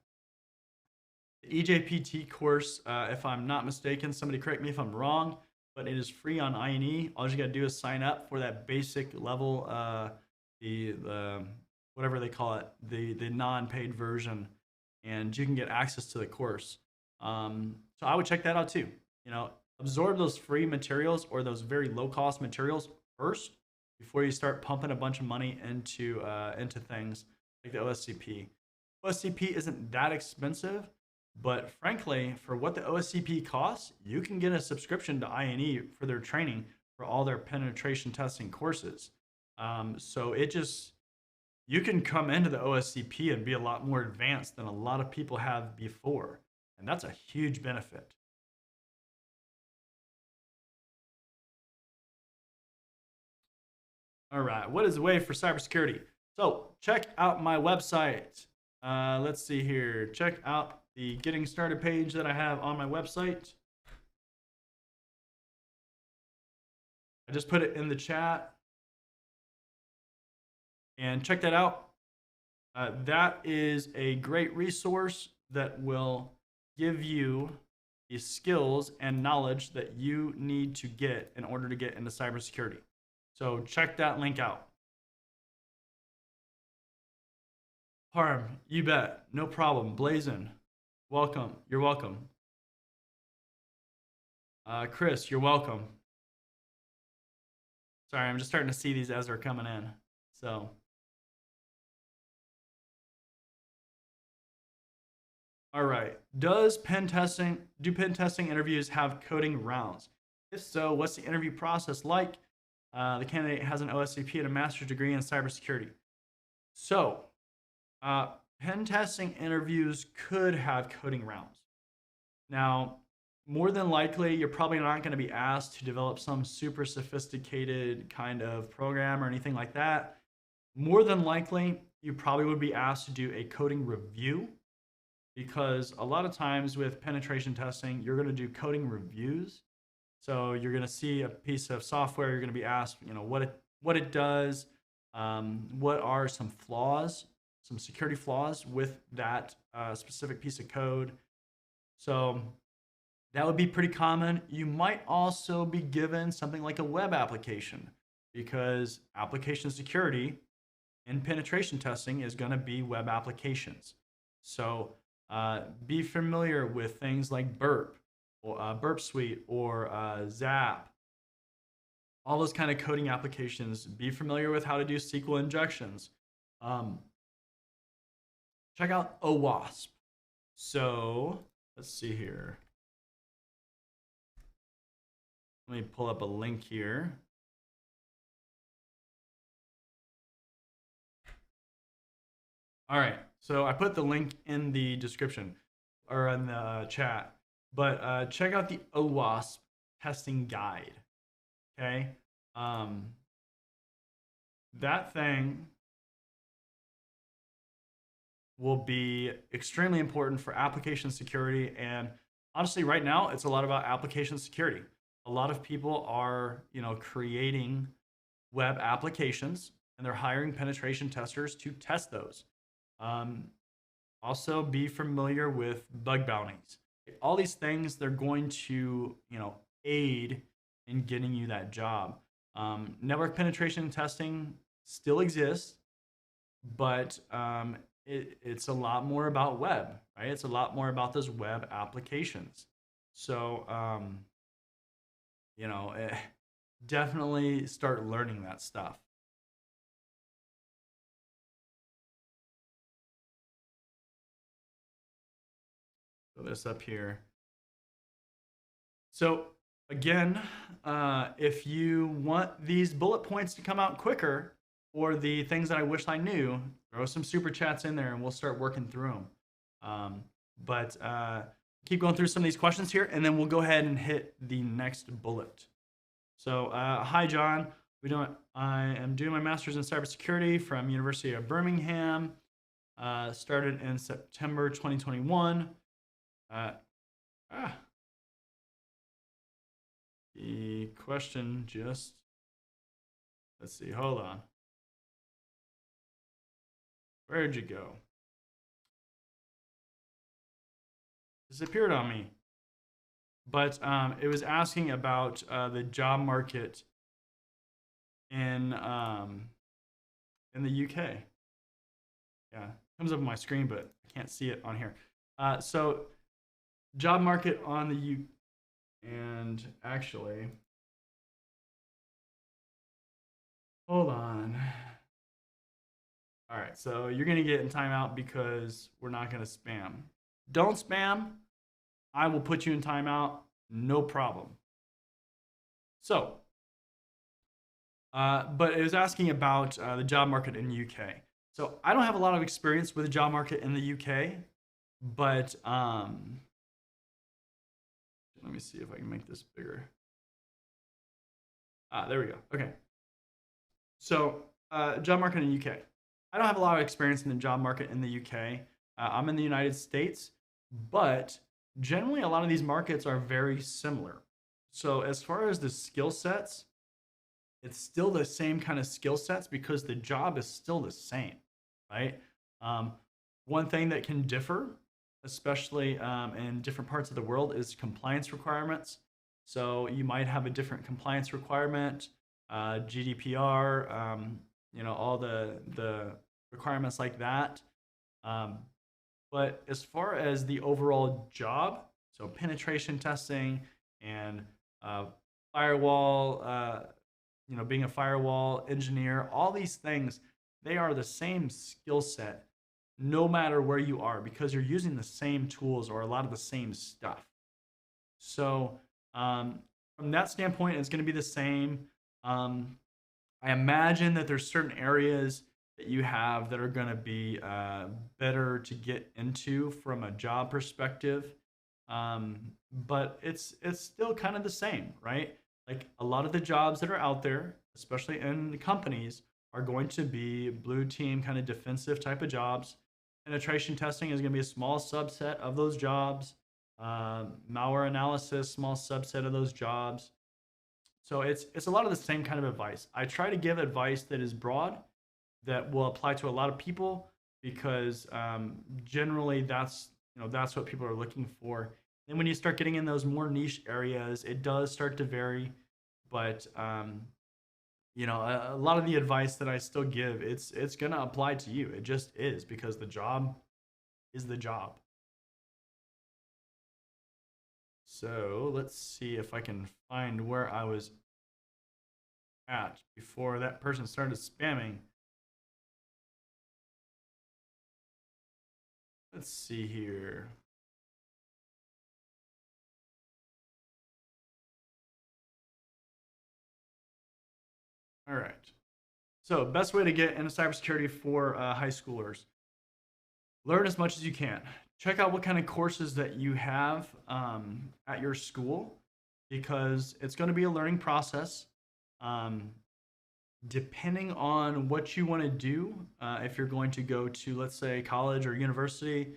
The eJPT course, if I'm not mistaken, somebody correct me if I'm wrong, but it is free on INE. All you got to do is sign up for that basic level, the whatever they call it, the non-paid version, and you can get access to the course. So I would check that out too. Absorb those free materials or those very low cost materials first before you start pumping a bunch of money into things like the OSCP. OSCP isn't that expensive, but frankly, for what the OSCP costs, you can get a subscription to INE for their training for all their penetration testing courses. So you can come into the OSCP and be a lot more advanced than a lot of people have before. And that's a huge benefit. All right, what is the way for cybersecurity? So check out my website. Let's see here. Check out the getting started page that I have on my website. I just put it in the chat, and check that out. That is a great resource that will give you the skills and knowledge that you need to get in order to get into cybersecurity. So check that link out. Harm, you bet. No problem. Blazin, welcome. You're welcome. Chris, you're welcome. Sorry, I'm just starting to see these as they're coming in. So, all right. Do pen testing interviews have coding rounds? If so, what's the interview process like? The candidate has an OSCP and a master's degree in cybersecurity. So, pen testing interviews could have coding rounds. Now, more than likely, you're probably not going to be asked to develop some super sophisticated kind of program or anything like that. more than likely, you probably would be asked to do a coding review, because a lot of times with penetration testing, you're going to do coding reviews. So you're going to see a piece of software. You're going to be asked, what it does, what are some flaws, some security flaws with that specific piece of code. So that would be pretty common. You might also be given something like a web application, because application security and penetration testing is going to be web applications. So be familiar with things like Burp, or Burp Suite, or Zap, all those kind of coding applications. Be familiar with how to do SQL injections. Check out OWASP. So let's see here. Let me pull up a link here. All right, so I put the link in the description or in the chat, but check out the OWASP testing guide. Okay, that thing will be extremely important for application security. And honestly, right now, it's a lot about application security. A lot of people are, creating web applications, and they're hiring penetration testers to test those. Also, be familiar with bug bounties. All these things, they're going to, aid in getting you that job. Network penetration testing still exists, but it's a lot more about web, right? It's a lot more about those web applications. So, definitely start learning that stuff. Put this up here. So again, if you want these bullet points to come out quicker, or the things that I wish I knew, throw some super chats in there and we'll start working through them. But keep going through some of these questions here, and then we'll go ahead and hit the next bullet. So hi, John. I am doing my master's in cybersecurity from University of Birmingham. Started in September 2021. The question just, let's see, hold on. Where'd you go? Disappeared on me. But it was asking about the job market in the UK. Yeah, it comes up on my screen, but I can't see it on here. So job market on the UK, and actually, hold on. All right, so you're gonna get in timeout because we're not gonna spam. Don't spam. I will put you in timeout, no problem. So, but it was asking about the job market in the UK. So I don't have a lot of experience with the job market in the UK, but let me see if I can make this bigger. There we go. Okay. So job market in the UK. I don't have a lot of experience in the job market in the UK. I'm in the United States, but generally a lot of these markets are very similar. So as far as the skill sets, it's still the same kind of skill sets because the job is still the same, right? One thing that can differ, especially in different parts of the world, is compliance requirements. So you might have a different compliance requirement, GDPR, all the requirements like that. But as far as the overall job, so penetration testing and firewall, being a firewall engineer, all these things, they are the same skill set no matter where you are, because you're using the same tools or a lot of the same stuff. So from that standpoint, it's going to be the same. I imagine that there's certain areas that you have that are going to be better to get into from a job perspective. But it's still kind of the same, right? Like a lot of the jobs that are out there, especially in the companies, are going to be blue team kind of defensive type of jobs. Penetration testing is going to be a small subset of those jobs. Malware analysis, small subset of those jobs. So it's a lot of the same kind of advice. I try to give advice that is broad, that will apply to a lot of people, because generally that's what people are looking for. And when you start getting in those more niche areas, it does start to vary. But a lot of the advice that I still give, it's gonna apply to you. It just is, because the job is the job. So let's see if I can find where I was at before that person started spamming. Let's see here. All right. So best way to get into cybersecurity for high schoolers: learn as much as you can. Check out what kind of courses that you have at your school, because it's going to be a learning process. Um, Depending on what you want to do, if you're going to go to, let's say, college or university,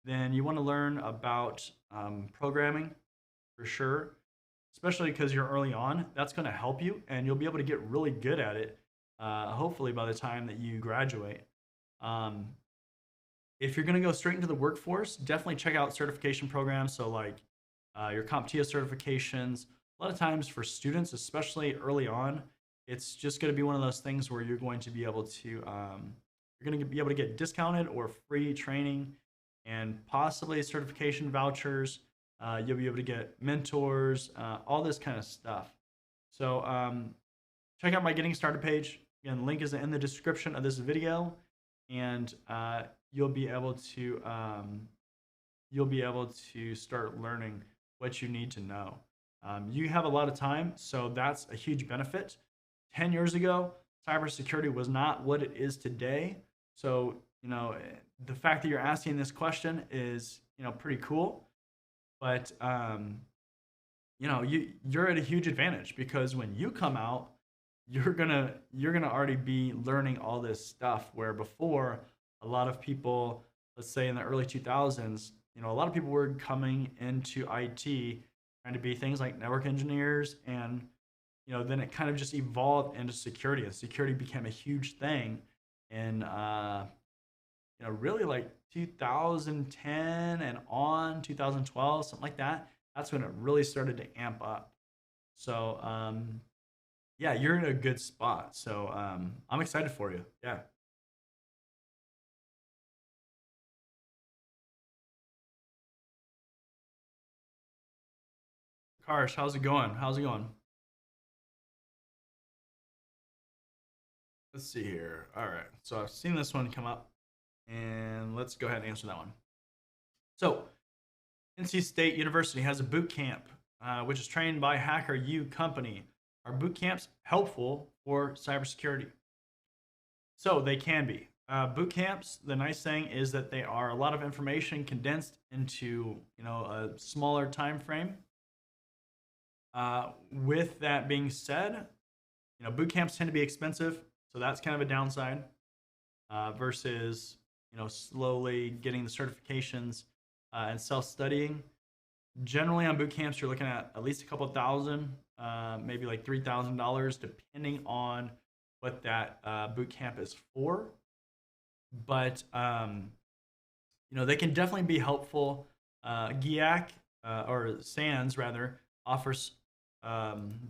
then you want to learn about programming for sure, especially because you're early on. That's going to help you, and you'll be able to get really good at it, hopefully by the time that you graduate. Um, if you're going to go straight into the workforce, definitely check out certification programs. So like your CompTIA certifications. A lot of times for students, especially early on, it's just going to be one of those things where you're going to be able to get discounted or free training, and possibly certification vouchers. You'll be able to get mentors, all this kind of stuff. So check out my getting started page. Again, the link is in the description of this video, and you'll be able to start learning what you need to know. You have a lot of time, so that's a huge benefit. 10 years ago, cybersecurity was not what it is today. So, the fact that you're asking this question is, pretty cool. But, you're at a huge advantage, because when you come out, you're gonna already be learning all this stuff, where before, a lot of people, let's say in the early 2000s, a lot of people were coming into IT trying to be things like network engineers, and then it kind of just evolved into security, and security became a huge thing in, really like 2010 and on, 2012, something like that. That's when it really started to amp up. So, yeah, you're in a good spot. So, I'm excited for you. Yeah. Karsh, how's it going? How's it going? Let's see here. All right. So I've seen this one come up, and let's go ahead and answer that one. So NC State University has a boot camp, which is trained by HackerU Company. Are boot camps helpful for cybersecurity? So they can be. Boot camps, the nice thing is that they are a lot of information condensed into a smaller time frame. With that being said, boot camps tend to be expensive, so that's kind of a downside, versus slowly getting the certifications and self-studying. Generally on boot camps, you're looking at least a couple thousand, maybe like $3,000, depending on what that boot camp is for. But they can definitely be helpful. GIAC, or SANS rather, offers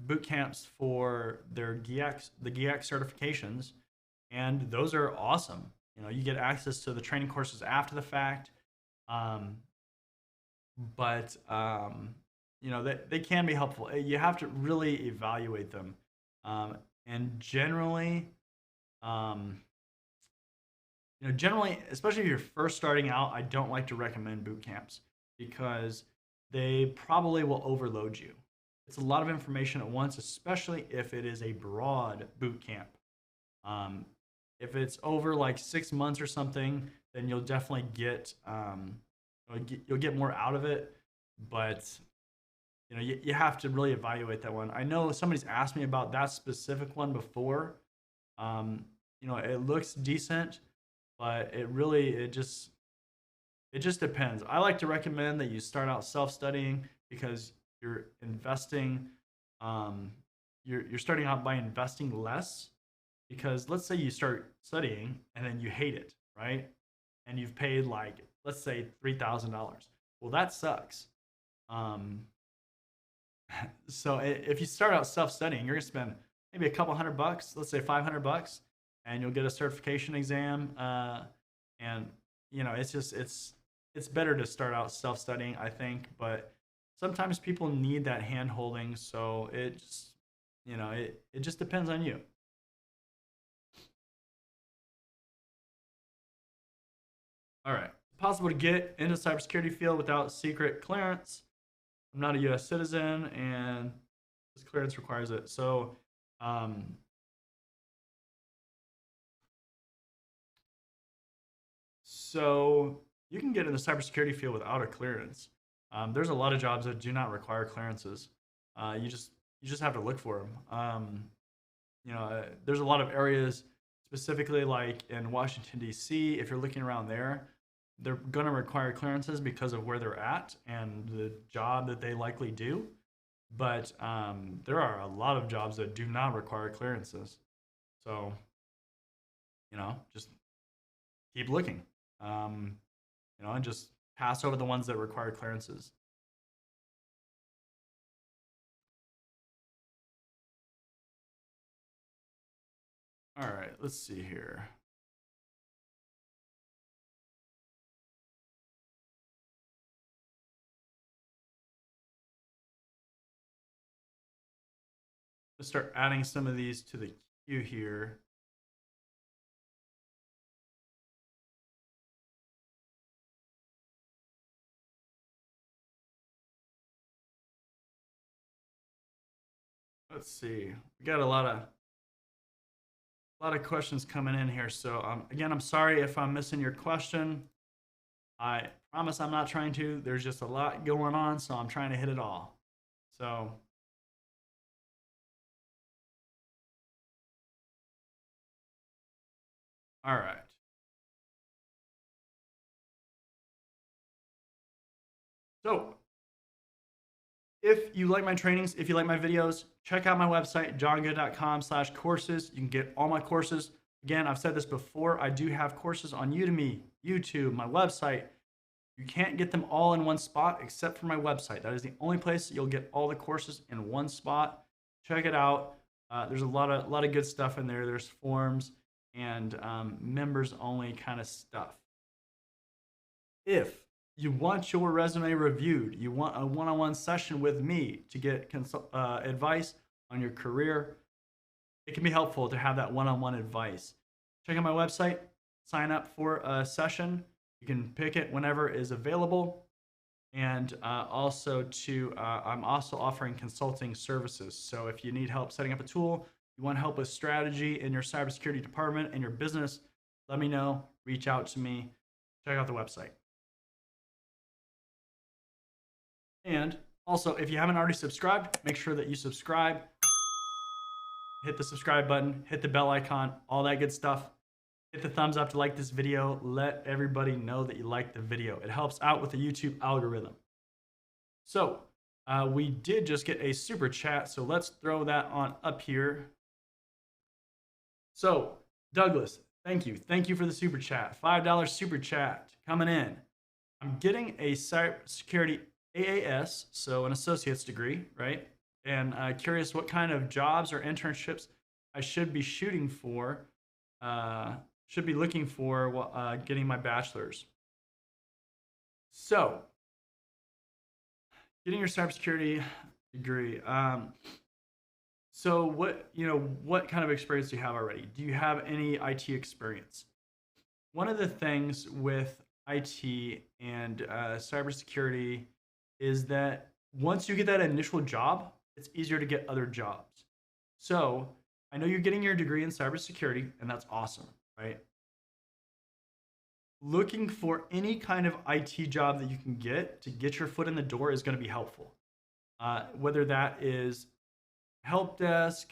boot camps for the GIAC certifications, and those are awesome. You get access to the training courses after the fact, but they can be helpful. You have to really evaluate them, and generally, especially if you're first starting out, I don't like to recommend boot camps, because they probably will overload you. It's a lot of information at once, especially if it is a broad boot camp. If it's over like 6 months or something, then you'll definitely you'll get more out of it. But you have to really evaluate that one. I know somebody's asked me about that specific one before. it looks decent, but it just depends. I like to recommend that you start out self-studying because you're investing, um, you're starting out by investing less. Because let's say you start studying and then you hate it, right? And you've paid like, let's say $3,000. Well, that sucks. Um, so if you start out self-studying, you're gonna spend maybe a couple $100, let's say $500, and you'll get a certification exam. And it's better to start out self-studying, I think. But sometimes people need that hand holding, so it just depends on you. All right. Possible to get into the cybersecurity field without secret clearance. I'm not a U.S. citizen, and this clearance requires it. Um, so you can get in the cybersecurity field without a clearance. There's a lot of jobs that do not require clearances. You just have to look for them. There's a lot of areas, specifically like in Washington D.C. If you're looking around there, they're going to require clearances because of where they're at and the job that they likely do. But there are a lot of jobs that do not require clearances. So, just keep looking. And just pass over the ones that require clearances. All right, let's see here. Let's start adding some of these to the queue here. Let's see. We got a lot of questions coming in here. So again, I'm sorry if I'm missing your question. I promise I'm not trying to. There's just a lot going on, so I'm trying to hit it all. So all right. So if you like my trainings, if you like my videos, check out my website, johngood.com/courses. You can get all my courses. Again, I've said this before. I do have courses on Udemy, YouTube, my website. You can't get them all in one spot except for my website. That is the only place that you'll get all the courses in one spot. Check it out. There's a lot of good stuff in there. There's forms and members only kind of stuff. If you want your resume reviewed, you want a one-on-one session with me to get advice on your career, it can be helpful to have that one-on-one advice. Check out my website, sign up for a session. You can pick it whenever it is available. And I'm also offering consulting services. So if you need help setting up a tool, you want help with strategy in your cybersecurity department and your business, let me know. Reach out to me. Check out the website. And also, if you haven't already subscribed, make sure that you subscribe. Hit the subscribe button, hit the bell icon, all that good stuff. Hit the thumbs up to like this video. Let everybody know that you like the video. It helps out with the YouTube algorithm. So we did just get a super chat, so let's throw that on up here. So Douglas, thank you. Thank you for the super chat. $5 super chat coming in. I'm getting a cybersecurity AAS, so an associate's degree, right? And curious what kind of jobs or internships I should be shooting for, should be looking for getting my bachelor's. So, getting your cybersecurity degree. So what kind of experience do you have already? Do you have any IT experience? One of the things with IT and cybersecurity is that once you get that initial job, it's easier to get other jobs. So I know you're getting your degree in cybersecurity, and that's awesome, right? Looking for any kind of IT job that you can get to get your foot in the door is going to be helpful. Whether that is Helpdesk,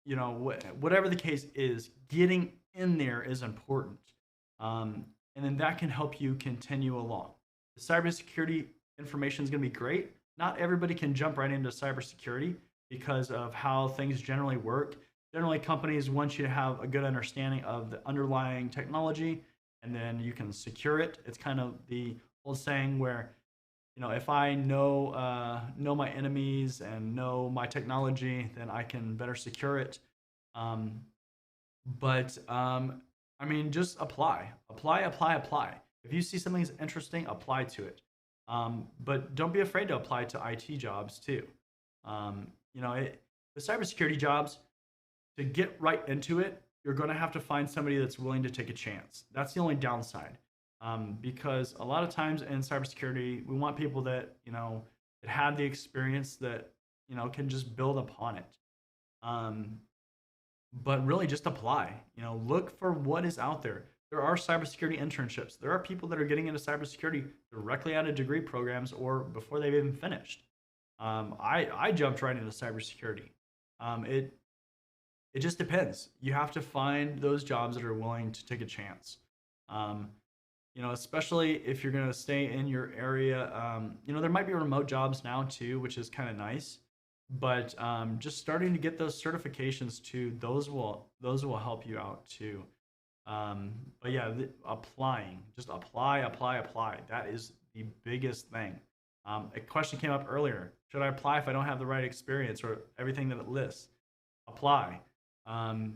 whatever the case is, getting in there is important. And then that can help you continue along. The cybersecurity information is going to be great. Not everybody can jump right into cybersecurity because of how things generally work. Generally, companies want you to have a good understanding of the underlying technology, and then you can secure it. It's kind of the old saying where, if I know my enemies and know my technology, then I can better secure it. Um, but I mean, just apply. If you see something that's interesting, apply to it. But don't be afraid to apply to IT jobs too. Um, the cybersecurity jobs, to get right into it, you're going to have to find somebody that's willing to take a chance. That's the only downside. Because a lot of times in cybersecurity, we want people that, that have the experience that, can just build upon it. Um, but really just apply, look for what is out there. There are cybersecurity internships. There are people that are getting into cybersecurity directly out of degree programs or before they've even finished. I jumped right into cybersecurity. It just depends. You have to find those jobs that are willing to take a chance. Um, especially if you're going to stay in your area. There might be remote jobs now too, which is kind of nice. But just starting to get those certifications too, those will help you out too. But yeah, applying, just apply. That is the biggest thing. A question came up earlier: should I apply if I don't have the right experience or everything that it lists? Apply. Um,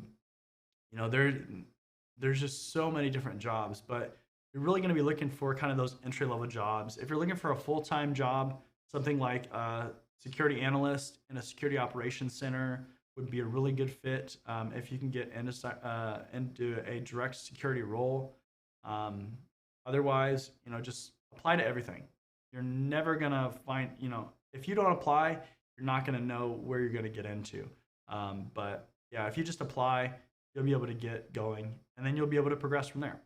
there's just so many different jobs, but you're really going to be looking for kind of those entry level jobs. If you're looking for a full time job, something like a security analyst in a security operations center would be a really good fit. If you can get into a direct security role. Um, Otherwise, just apply to everything. You're never gonna find, if you don't apply, you're not gonna know where you're gonna get into. But yeah, if you just apply, you'll be able to get going, and then you'll be able to progress from there.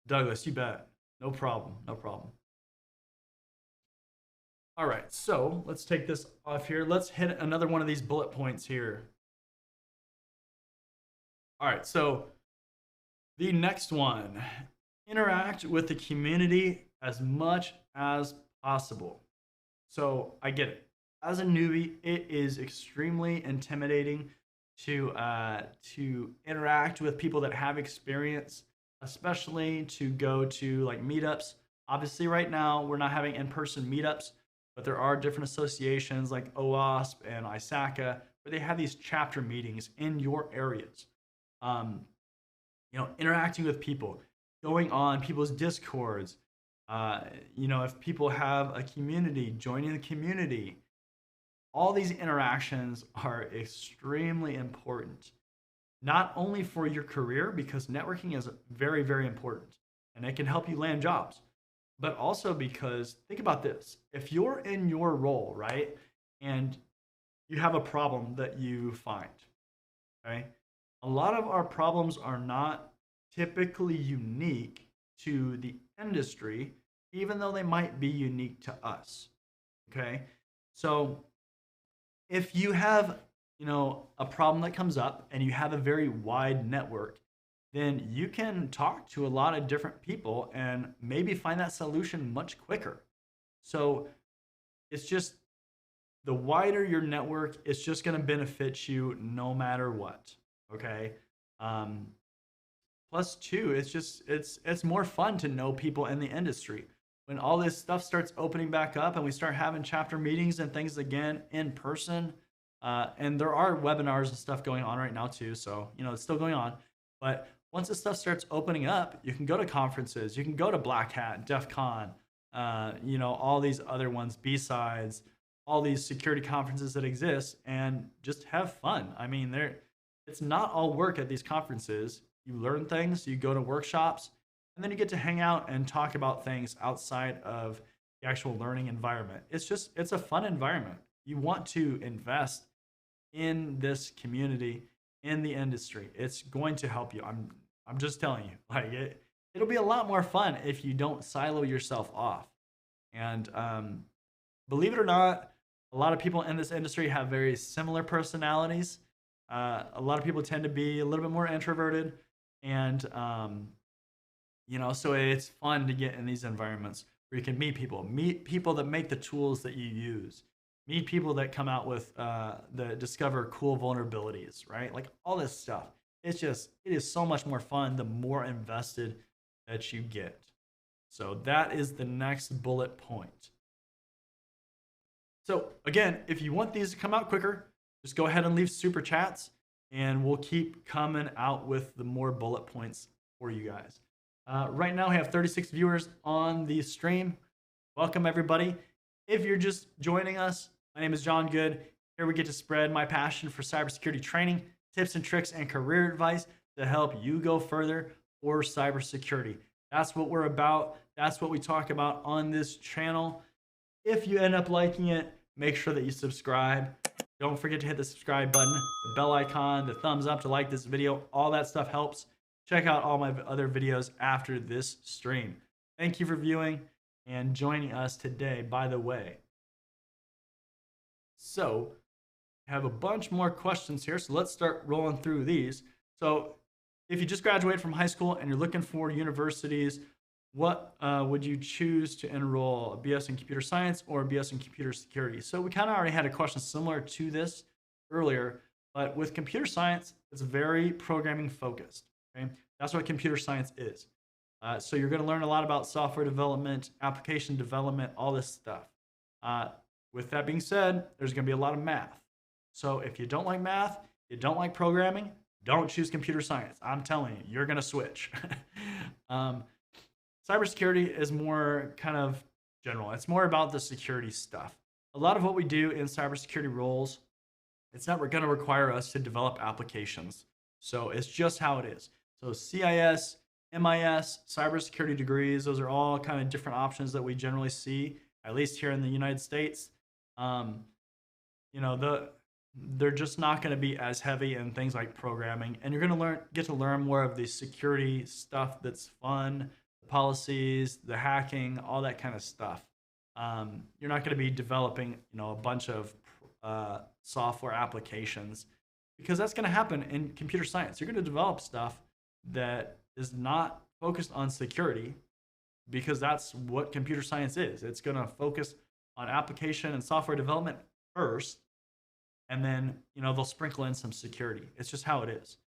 Douglas, you bet. No problem. No problem. All right, so let's take this off here. Let's hit another one of these bullet points here. All right, so the next one, interact with the community as much as possible. So I get it. As a newbie, it is extremely intimidating to interact with people that have experience, especially to go to like meetups. Obviously, right now we're not having in-person meetups, but there are different associations like OWASP and ISACA where they have these chapter meetings in your areas. Um, Interacting with people, going on people's discords. If people have a community, joining the community. All these interactions are extremely important, not only for your career, because networking is very, very important and it can help you land jobs, but also because think about this. If you're in your role, right, and you have a problem that you find, okay, a lot of our problems are not typically unique to the industry, even though they might be unique to us. Okay. So if you have, a problem that comes up and you have a very wide network, then you can talk to a lot of different people and maybe find that solution much quicker. So it's just the wider your network, it's just going to benefit you no matter what. Okay. Um, Plus two, it's more fun to know people in the industry. When all this stuff starts opening back up and we start having chapter meetings and things again in person, and there are webinars and stuff going on right now too, so it's still going on. But once this stuff starts opening up, you can go to conferences, you can go to Black Hat, DEF CON, all these other ones, B-Sides, all these security conferences that exist, and just have fun. I mean, it's not all work at these conferences. You learn things, you go to workshops, and then you get to hang out and talk about things outside of the actual learning environment. It's a fun environment. You want to invest in this community, in the industry. It's going to help you. I'm just telling you. It'll be a lot more fun if you don't silo yourself off. And believe it or not, a lot of people in this industry have very similar personalities. A lot of people tend to be a little bit more introverted, and so it's fun to get in these environments where you can meet people that make the tools that you use, meet people that come out with that discover cool vulnerabilities, right? Like all this stuff. It is so much more fun the more invested that you get. So that is the next bullet point. So again, if you want these to come out quicker, just go ahead and leave super chats and we'll keep coming out with the more bullet points for you guys. Right now we have 36 viewers on the stream. Welcome everybody. If you're just joining us, my name is John Good. Here we get to spread my passion for cybersecurity training, tips and tricks, and career advice to help you go further for cybersecurity. That's what we're about. That's what we talk about on this channel. If you end up liking it, make sure that you subscribe. Don't forget to hit the subscribe button, the bell icon, the thumbs up to like this video. All that stuff helps. Check out all my other videos after this stream. Thank you for viewing and joining us today, by the way. So, I have a bunch more questions here, so let's start rolling through these. So, if you just graduated from high school and you're looking for universities, what would you choose to enroll, a BS in computer science or a BS in computer security? So we kind of already had a question similar to this earlier, but with computer science, it's very programming focused. Okay? That's what computer science is. So you're going to learn a lot about software development, application development, all this stuff. With that being said, there's going to be a lot of math. So if you don't like math, you don't like programming, don't choose computer science. I'm telling you, you're going to switch. Cybersecurity is more kind of general. It's more about the security stuff. A lot of what we do in cybersecurity roles, it's not going to require us to develop applications. So it's just how it is. So CIS, MIS, cybersecurity degrees, those are all kind of different options that we generally see, at least here in the United States. They're just not going to be as heavy in things like programming, and you're going to get to learn more of the security stuff that's fun, the policies, the hacking, all that kind of stuff. You're not going to be developing, a bunch of software applications, because that's going to happen in computer science. You're going to develop stuff that is not focused on security, because that's what computer science is. It's going to focus on application and software development first, and then they'll sprinkle in some security. It's just how it is.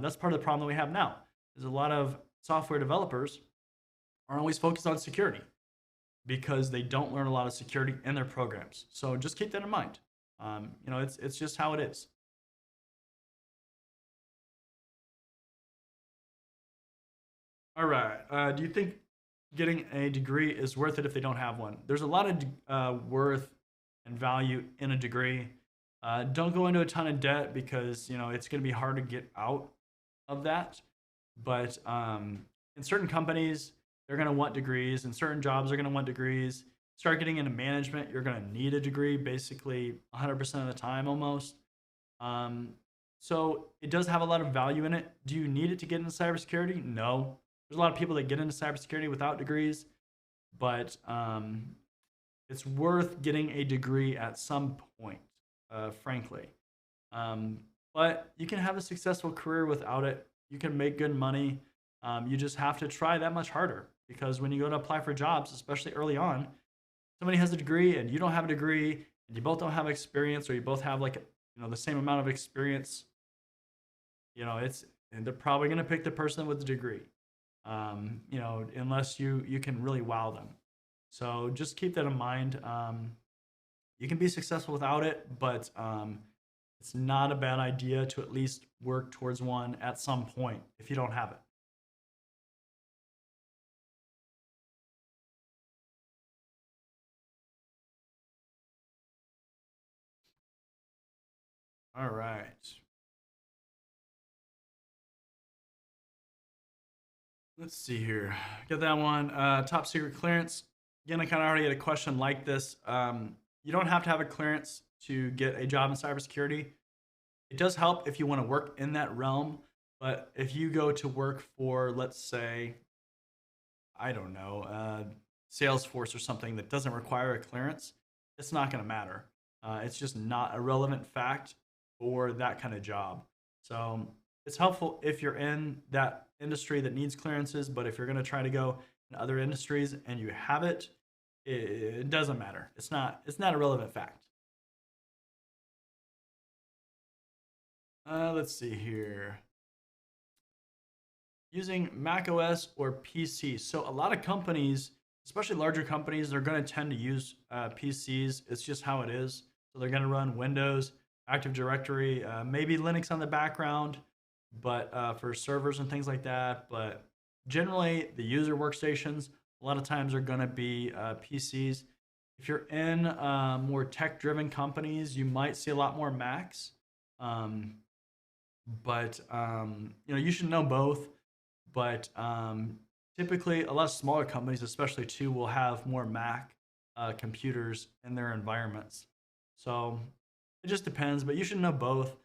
That's part of the problem that we have now. Is a lot of software developers aren't always focused on security because they don't learn a lot of security in their programs. So just keep that in mind. It's just how it is. All right. Do you think getting a degree is worth it if they don't have one? There's a lot of worth and value in a degree. Don't go into a ton of debt, because it's going to be hard to get out of that. But in certain companies, they're going to want degrees, and certain jobs are going to want degrees. Start getting into management, you're going to need a degree basically 100% of the time almost. So it does have a lot of value in it. Do you need it to get into cybersecurity? No. There's a lot of people that get into cybersecurity without degrees, but it's worth getting a degree at some point, frankly. But you can have a successful career without it. You can make good money. You just have to try that much harder, because when you go to apply for jobs, especially early on, somebody has a degree and you don't have a degree, and you both don't have experience, or you both have the same amount of experience, and they're probably going to pick the person with the degree, unless you can really wow them. So just keep that in mind. You can be successful without it, but it's not a bad idea to at least work towards one at some point if you don't have it. All right. Let's see here. Get that one. Top secret clearance. Again, I kind of already had a question like this. You don't have to have a clearance to get a job in cybersecurity. It does help if you want to work in that realm, but if you go to work for, let's say, I don't know, Salesforce or something that doesn't require a clearance, it's not going to matter. It's just not a relevant fact for that kind of job. So it's helpful if you're in that industry that needs clearances, but if you're going to try to go in other industries and you have it, it doesn't matter. It's not a relevant fact. Let's see here. Using Mac OS or PC. So a lot of companies, especially larger companies, they're going to tend to use PCs. It's just how it is. So they're going to run Windows, Active Directory, maybe Linux on the background, but for servers and things like that. But generally, the user workstations a lot of times are going to be PCs. If you're in more tech-driven companies, you might see a lot more Macs. But you should know both. But typically, a lot of smaller companies, especially too, will have more Mac computers in their environments. So it just depends, but you should know both.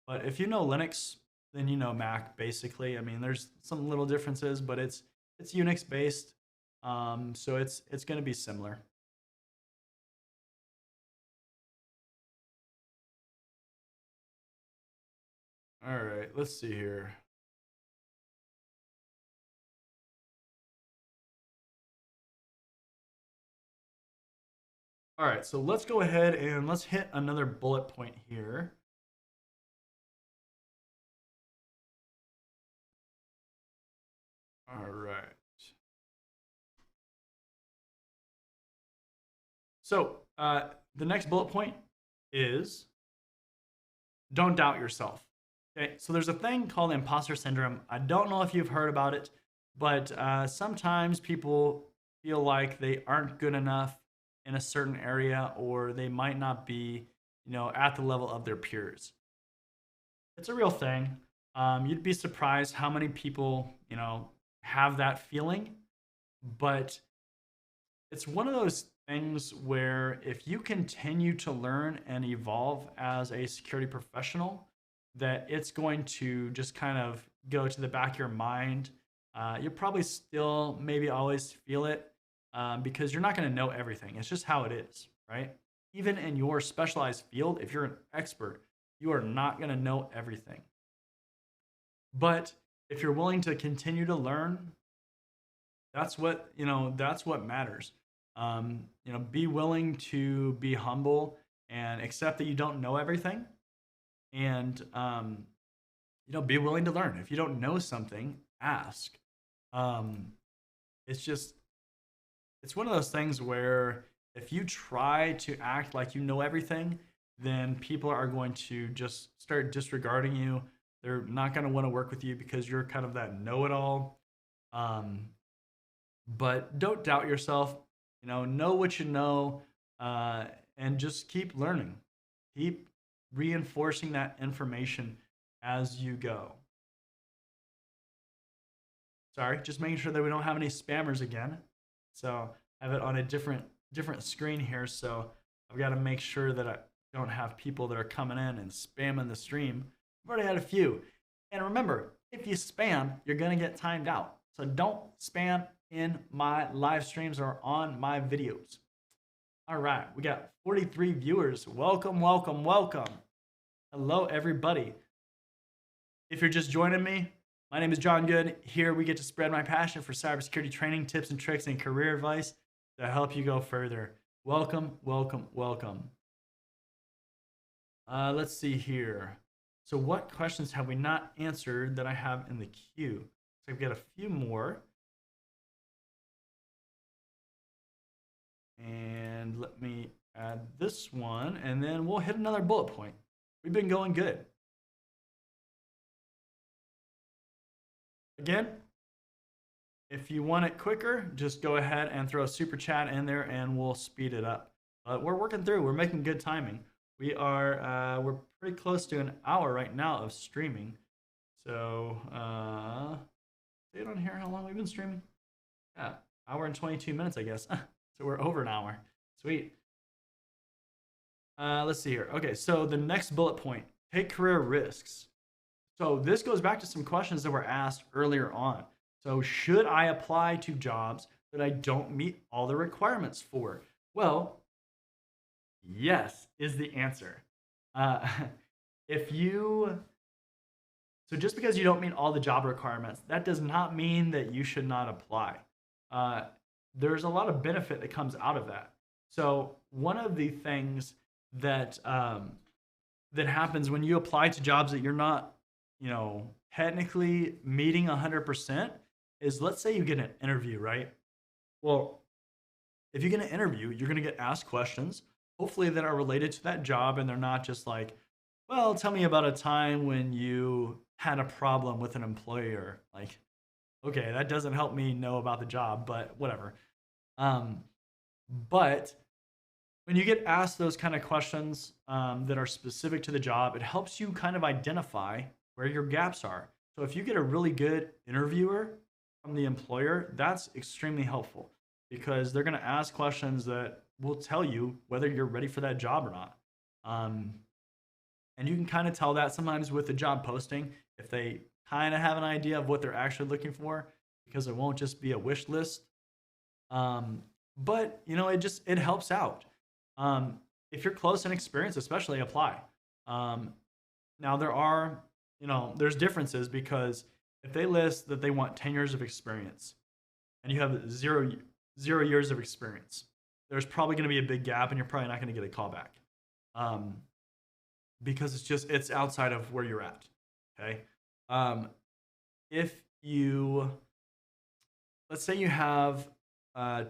But if you know Linux, then you know Mac basically. I mean, there's some little differences, but it's Unix based, so it's going to be similar. All right, let's see here. All right, so let's go ahead and let's hit another bullet point here. All right. So the next bullet point is don't doubt yourself. Okay, so there's a thing called imposter syndrome. I don't know if you've heard about it, but sometimes people feel like they aren't good enough in a certain area, or they might not be, at the level of their peers. It's a real thing. You'd be surprised how many people, have that feeling, but it's one of those things where if you continue to learn and evolve as a security professional, that it's going to just kind of go to the back of your mind. You'll probably still maybe always feel it because you're not going to know everything. It's just how it is, right? Even in your specialized field, if you're an expert, you are not going to know everything. But if you're willing to continue to learn, that's what matters. Be willing to be humble and accept that you don't know everything, and be willing to learn. If you don't know something, ask. It's one of those things where if you try to act like you know everything, then people are going to just start disregarding you. They're not going to want to work with you because you're kind of that know-it-all. But don't doubt yourself. Know what you know, and just keep learning. Keep reinforcing that information as you go. Sorry, just making sure that we don't have any spammers again. So I have it on a different screen here. So I've got to make sure that I don't have people that are coming in and spamming the stream. I've already had a few. And remember, if you spam, you're going to get timed out. So don't spam in my live streams or on my videos. All right, we got 43 viewers. Welcome, welcome, welcome. Hello, everybody. If you're just joining me, my name is John Good. Here we get to spread my passion for cybersecurity training, tips and tricks, and career advice to help you go further. Welcome, welcome, welcome. Let's see here. So what questions have we not answered that I have in the queue? So I've got a few more. And let me add this one, and then we'll hit another bullet point. We've been going good. Again, if you want it quicker, just go ahead and throw a super chat in there and we'll speed it up. We're working through, we're making good timing. We're pretty close to an hour right now of streaming. So, see it on here how long we've been streaming? Yeah, hour and 22 minutes, I guess. So we're over an hour. Sweet. Let's see here. Okay, so the next bullet point, take career risks. So this goes back to some questions that were asked earlier on. So should I apply to jobs that I don't meet all the requirements for? Well, yes is the answer. Uh, if you so just because you don't meet all the job requirements, that does not mean that you should not apply. Uh, there's a lot of benefit that comes out of that. So one of the things that that happens when you apply to jobs that you're not, technically meeting 100% is, let's say you get an interview, right? Well, if you get an interview, you're going to get asked questions, hopefully that are related to that job, and they're not just like, well, tell me about a time when you had a problem with an employer. Like, okay, that doesn't help me know about the job, but whatever. Um, but when you get asked those kind of questions that are specific to the job, it helps you kind of identify where your gaps are. So if you get a really good interviewer from the employer, that's extremely helpful because they're going to ask questions that will tell you whether you're ready for that job or not. And you can kind of tell that sometimes with the job posting if they kind of have an idea of what they're actually looking for, because it won't just be a wish list. But it helps out. If you're close in experience, especially apply. Now there's differences because if they list that they want 10 years of experience and you have zero years of experience, there's probably going to be a big gap and you're probably not going to get a call back. Because it's outside of where you're at. Okay. If let's say you have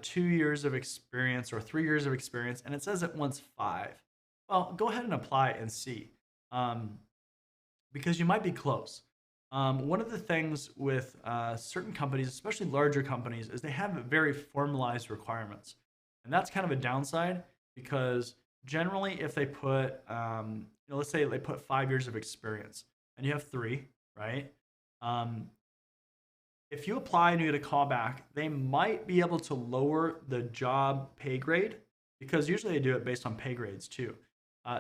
2 years of experience or 3 years of experience and it says it wants 5, well, go ahead and apply and see, because you might be close. One of the things with certain companies, especially larger companies, is they have very formalized requirements, and that's kind of a downside because generally if they put let's say they put 5 years of experience and you have 3, right? If you apply and you get a call back, they might be able to lower the job pay grade, because usually they do it based on pay grades too.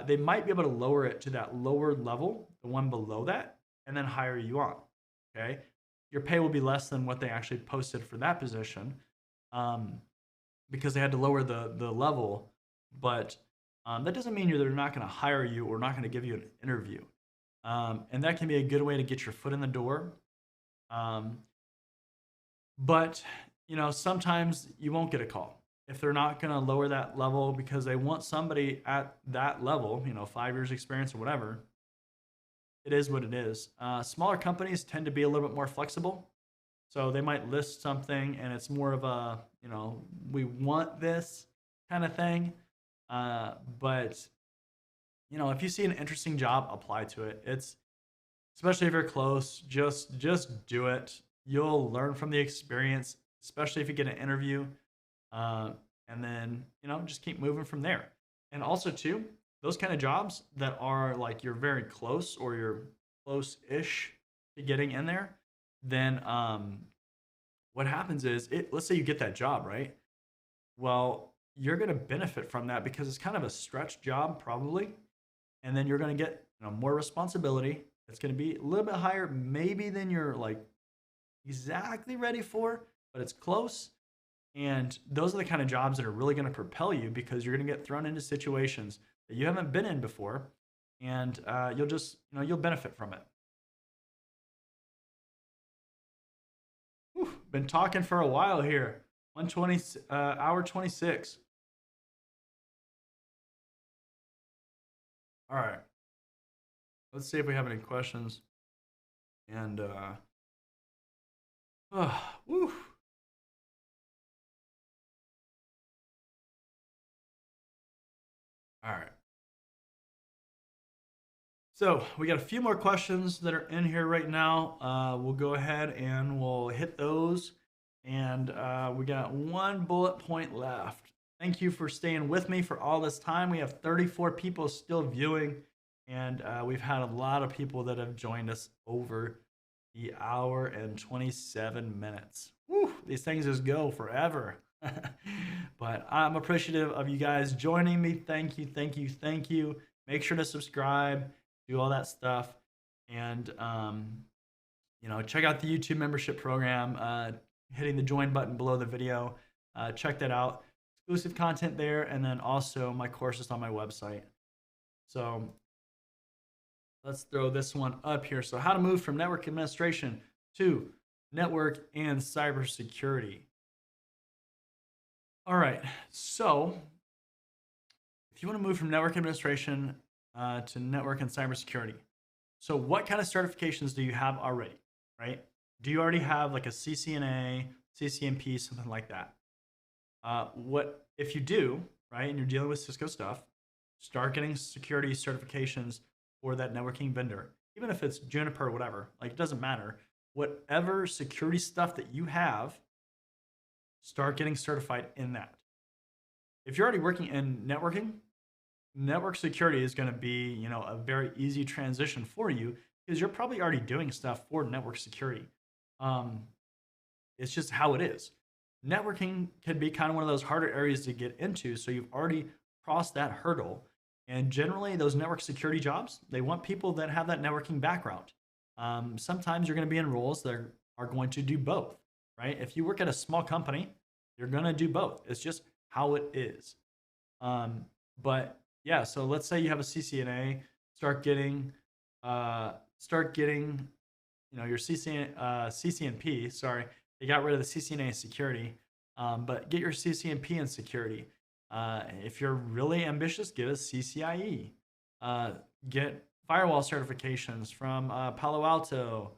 They might be able to lower it to that lower level, the one below that, and then hire you on. Okay, your pay will be less than what they actually posted for that position, because they had to lower the level. But that doesn't mean they're not going to hire you or not going to give you an interview, and that can be a good way to get your foot in the door. But sometimes you won't get a call if they're not going to lower that level because they want somebody at that level, 5 years experience or whatever. It is what it is. Smaller companies tend to be a little bit more flexible. So they might list something and it's more of a, we want this kind of thing. But if you see an interesting job, apply to it. Especially if you're close, just do it. You'll learn from the experience, especially if you get an interview, and then just keep moving from there. And also too, those kind of jobs that are like you're very close or you're close-ish to getting in there, then what happens is let's say you get that job, right? Well, you're going to benefit from that because it's kind of a stretch job probably, and then you're going to get more responsibility. It's going to be a little bit higher maybe than you're like exactly ready for, but it's close. And those are the kind of jobs that are really going to propel you because you're going to get thrown into situations that you haven't been in before, and you'll benefit from it. Whew, been talking for a while here. 120 hour 26. All right. Let's see if we have any questions. And woo. All right. So we got a few more questions that are in here right now. We'll go ahead and we'll hit those. And we got one bullet point left. Thank you for staying with me for all this time. We have 34 people still viewing, and we've had a lot of people that have joined us over the hour and 27 minutes. Woo, these things just go forever. But I'm appreciative of you guys joining me. Thank you, thank you, thank you. Make sure to subscribe, do all that stuff, and check out the YouTube membership program. Hitting the join button below the video. Check that out. Exclusive content there, and then also my courses on my website. So let's throw this one up here. So how to move from network administration to network and cybersecurity. All right, so if you want to move from network administration to network and cybersecurity, so what kind of certifications do you have already, right? Do you already have like a CCNA, CCNP, something like that? What if you do, right, and you're dealing with Cisco stuff, start getting security certifications for that networking vendor, even if it's Juniper or whatever, like it doesn't matter. Whatever security stuff that you have, start getting certified in that. If you're already working in networking, network security is going to be, you know, a very easy transition for you because you're probably already doing stuff for network security. It's just how it is. Networking can be kind of one of those harder areas to get into, so you've already crossed that hurdle. And generally, those network security jobs, they want people that have that networking background. Sometimes you're going to be in roles that are going to do both, right? If you work at a small company, you're going to do both. It's just how it is. But yeah, so let's say you have a CCNA, start getting, you know, your CCNP. Sorry, they got rid of the CCNA security, but get your CCNP in security. If you're really ambitious, get a CCIE. Get firewall certifications from Palo Alto.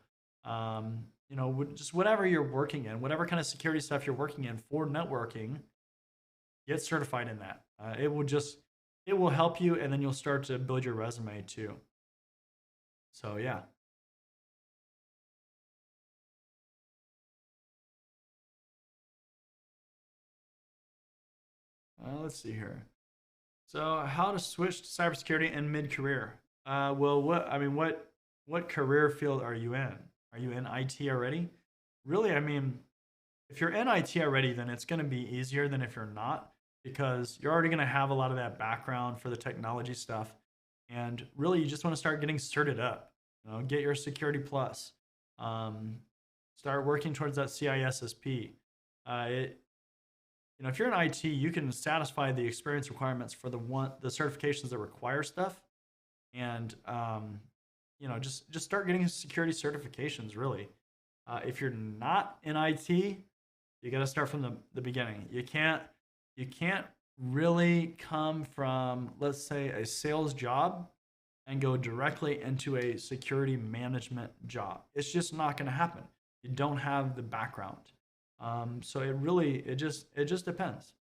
You know, just whatever you're working in, whatever kind of security stuff you're working in for networking, get certified in that. It will help you, and then you'll start to build your resume too. So yeah. Let's see here. So how to switch to cybersecurity in mid-career? Well, what career field are you in? Are you in IT already? Really, I mean, if you're in IT already, then it's going to be easier than if you're not, because you're already going to have a lot of that background for the technology stuff. And really, you just want to start getting certed up. You know, get your Security Plus. Start working towards that CISSP. You know, if you're in IT, you can satisfy the experience requirements for the certifications that require stuff, and you know, just start getting security certifications. Really, if you're not in IT, you got to start from the beginning. You can't really come from, let's say, a sales job and go directly into a security management job. It's just not going to happen. You don't have the background. So it just depends.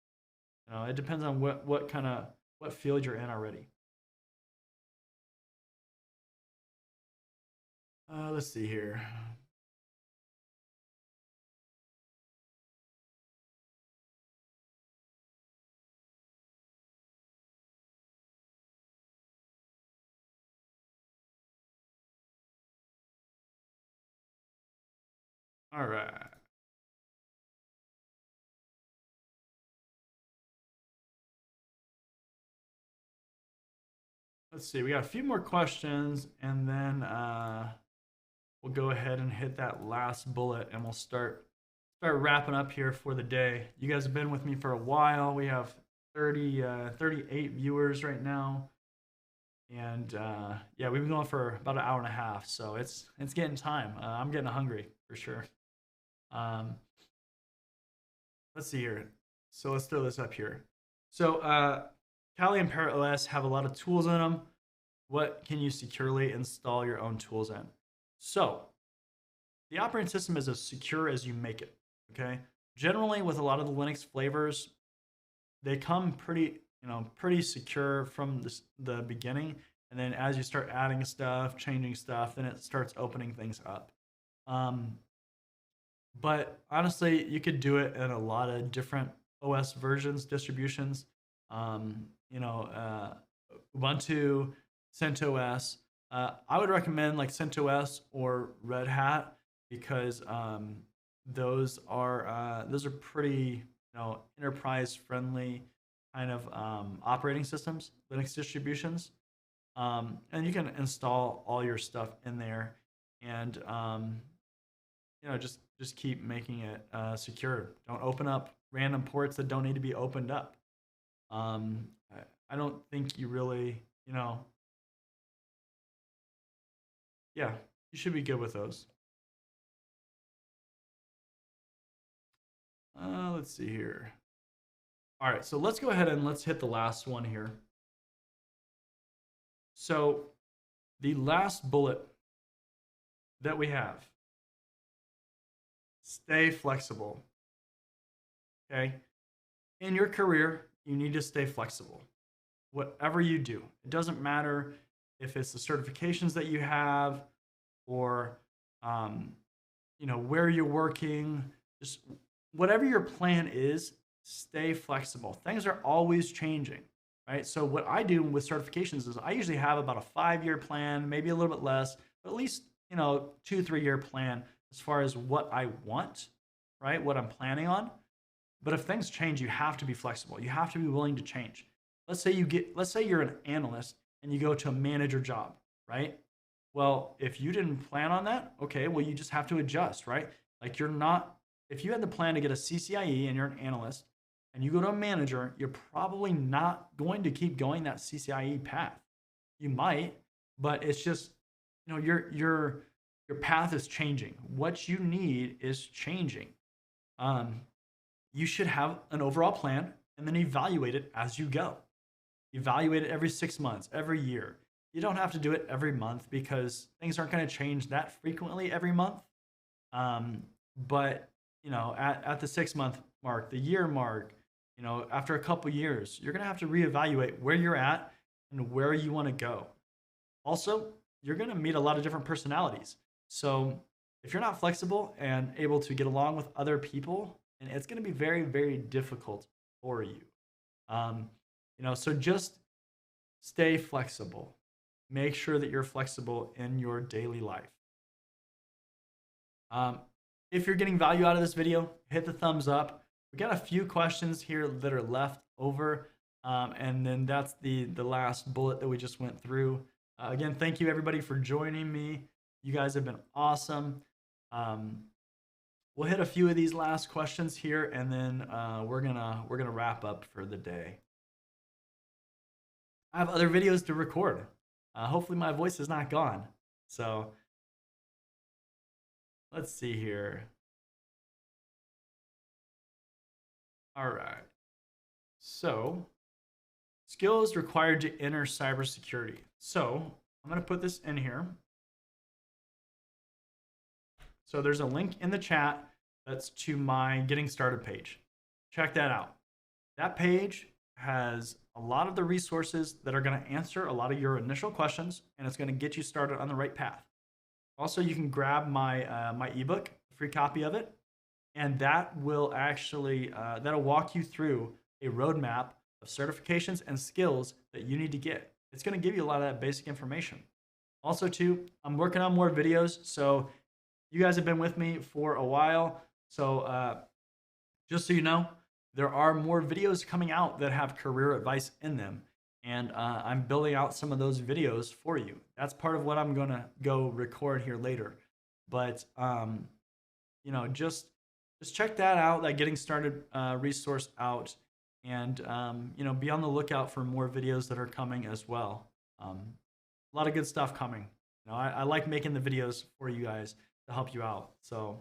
You know, it depends on what field you're in already. Let's see here. All right. Let's see. We got a few more questions, and then we'll go ahead and hit that last bullet, and we'll start wrapping up here for the day. You guys have been with me for a while. We have 38 viewers right now, and yeah, we've been going for about an hour and a half, so it's getting time. I'm getting hungry for sure. Um, let's see here. So let's throw this up here. So Kali and Parrot OS have a lot of tools in them. What can you securely install your own tools in? So the operating system is as secure as you make it. Okay. Generally, with a lot of the Linux flavors, they come pretty secure from the beginning, and then as you start adding stuff, changing stuff, then it starts opening things up. But honestly, you could do it in a lot of different OS versions, distributions. You know, Ubuntu, CentOS. I would recommend like CentOS or Red Hat because those are pretty, you know, enterprise friendly kind of operating systems, Linux distributions. And you can install all your stuff in there, and you know, just just keep making it secure. Don't open up random ports that don't need to be opened up. I don't think you really, yeah, you should be good with those. Let's see here. All right, so let's go ahead and let's hit the last one here. So the last bullet that we have, stay flexible. Okay. In your career, you need to stay flexible. Whatever you do, it doesn't matter if it's the certifications that you have or, where you're working, just whatever your plan is, stay flexible. Things are always changing, right? So what I do with certifications is I usually have about a 5-year plan, maybe a little bit less, but at least, 2-3 year plan as far as what I want, right? What I'm planning on. But if things change, you have to be flexible. You have to be willing to change. Let's say you're an analyst and you go to a manager job, right? Well, if you didn't plan on that, okay, well, you just have to adjust, right? Like if you had the plan to get a CCIE and you're an analyst and you go to a manager, you're probably not going to keep going that CCIE path. You might, but it's just, your path is changing. What you need is changing. You should have an overall plan and then evaluate it as you go. Evaluate it every 6 months, every year. You don't have to do it every month because things aren't going to change that frequently every month. But at the 6-month mark, the year mark, after a couple years, you're going to have to reevaluate where you're at and where you want to go. Also, you're going to meet a lot of different personalities. So if you're not flexible and able to get along with other people, and it's going to be very, very difficult for you. So just stay flexible. Make sure that you're flexible in your daily life. If you're getting value out of this video, hit the thumbs up. We got a few questions here that are left over. And then that's the last bullet that we just went through. Again, thank you everybody for joining me. You guys have been awesome. We'll hit a few of these last questions here, and then we're gonna wrap up for the day. I have other videos to record. Hopefully my voice is not gone. So let's see here. All right. So skills required to enter cybersecurity. So I'm gonna put this in here. So there's a link in the chat that's to my getting started page. Check that out. That page has a lot of the resources that are going to answer a lot of your initial questions, and it's going to get you started on the right path. Also, you can grab my my ebook, a free copy of it, and that will actually that'll walk you through a roadmap of certifications and skills that you need to get. It's going to give you a lot of that basic information. Also, too, I'm working on more videos, so you guys have been with me for a while. So just so you know, there are more videos coming out that have career advice in them. And I'm building out some of those videos for you. That's part of what I'm going to go record here later. But, just check that out, that getting started resource out. And, be on the lookout for more videos that are coming as well. A lot of good stuff coming. I like making the videos for you guys to help you out. So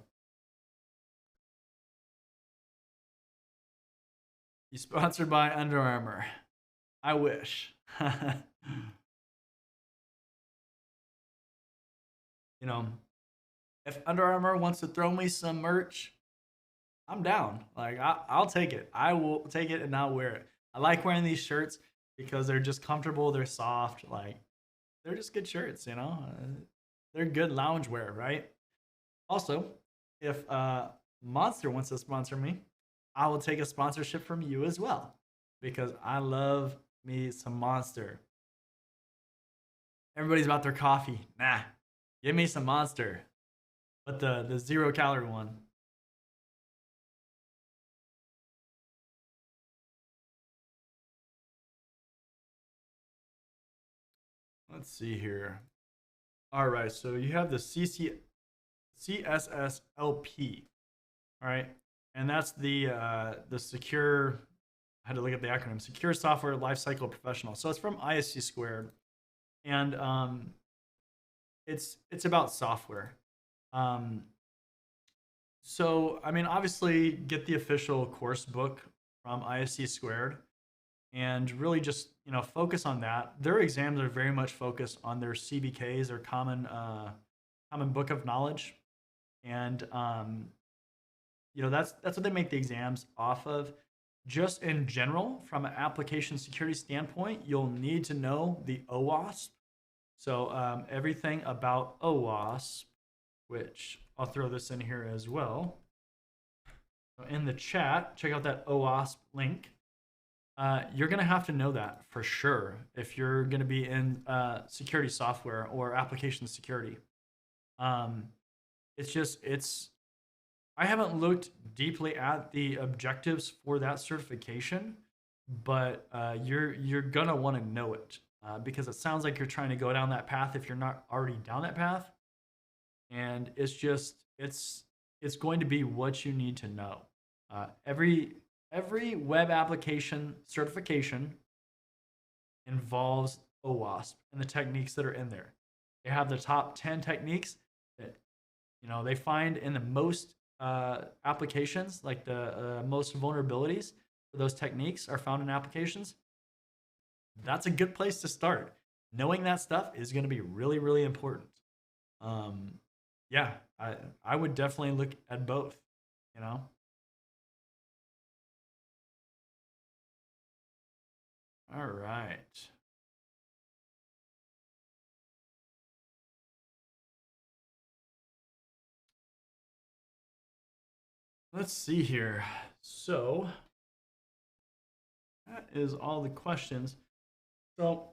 you sponsored by Under Armour. I wish. If Under Armour wants to throw me some merch, I'm down. Like I'll take it. I will take it and I'll wear it. I like wearing these shirts because they're just comfortable. They're soft. Like they're just good shirts. They're good lounge wear, right? Also, if Monster wants to sponsor me, I will take a sponsorship from you as well because I love me some Monster. Everybody's about their coffee. Nah, give me some Monster, but the 0-calorie one. Let's see here. All right, so you have the CSSLP. All right, and that's the secure. I had to look at the acronym: Secure Software Lifecycle Professional. So it's from ISC Squared, and it's about software. Um, so I mean, obviously, get the official course book from ISC Squared, and really just focus on that. Their exams are very much focused on their CBKs, their common book of knowledge, and that's what they make the exams off of. Just in general, from an application security standpoint, you'll need to know the OWASP. So everything about OWASP, which I'll throw this in here as well. So in the chat, check out that OWASP link. You're going to have to know that for sure if you're going to be in security software or application security. I haven't looked deeply at the objectives for that certification, but you're gonna want to know it because it sounds like you're trying to go down that path if you're not already down that path, and it's going to be what you need to know. Every web application certification involves OWASP and the techniques that are in there. They have the top 10 techniques that they find in the most applications, like the most vulnerabilities for those techniques are found in applications. That's a good place to start. Knowing that stuff is going to be really, really important. Yeah, I would definitely look at both. All right. Let's see here. So that is all the questions. So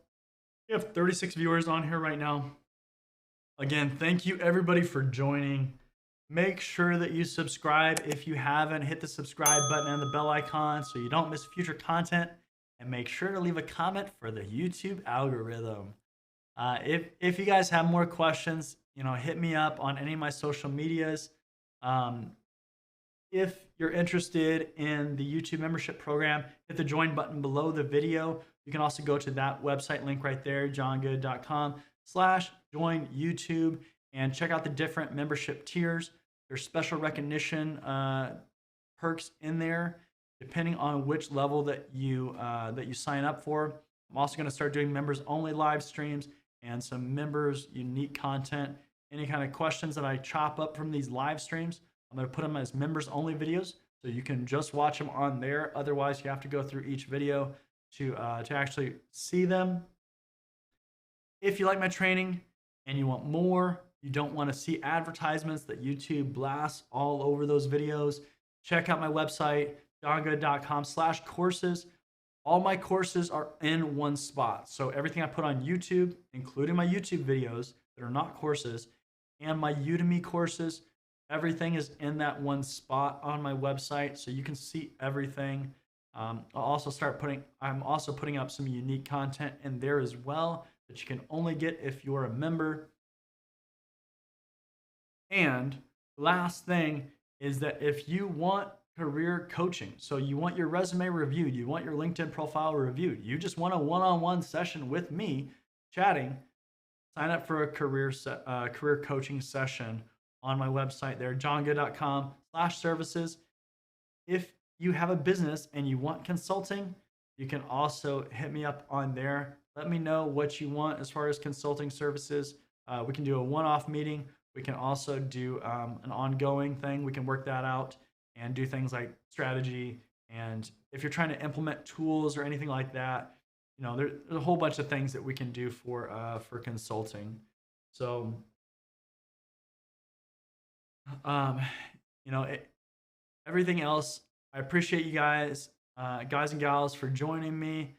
we have 36 viewers on here right now. Again, thank you everybody for joining. Make sure that you subscribe if you haven't. Hit the subscribe button and the bell icon so you don't miss future content. And make sure to leave a comment for the YouTube algorithm. If you guys have more questions, hit me up on any of my social medias. If you're interested in the YouTube membership program, hit the join button below the video. You can also go to that website link right there, johngood.com/join YouTube, and check out the different membership tiers. There's special recognition perks in there, depending on which level that you sign up for. I'm also going to start doing members only live streams and some members unique content. Any kind of questions that I chop up from these live streams, I'm going to put them as members only videos, so you can just watch them on there. Otherwise, you have to go through each video to actually see them. If you like my training and you want more, you don't want to see advertisements that YouTube blasts all over those videos, check out my website, johngood.com/courses. All my courses are in one spot. So everything I put on YouTube, including my YouTube videos that are not courses, and my Udemy courses, everything is in that one spot on my website, so you can see everything. I'm also putting up some unique content in there as well that you can only get if you're a member. And last thing is that if you want career coaching, so you want your resume reviewed, you want your LinkedIn profile reviewed, you just want a one-on-one session with me chatting, sign up for a career coaching session on my website there, johngood.com/services. If you have a business and you want consulting, you can also hit me up on there. Let me know what you want as far as consulting services. We can do a one-off meeting. We can also do an ongoing thing. We can work that out and do things like strategy. And if you're trying to implement tools or anything like that, there's a whole bunch of things that we can do for consulting. So, everything else, I appreciate you guys and gals, for joining me.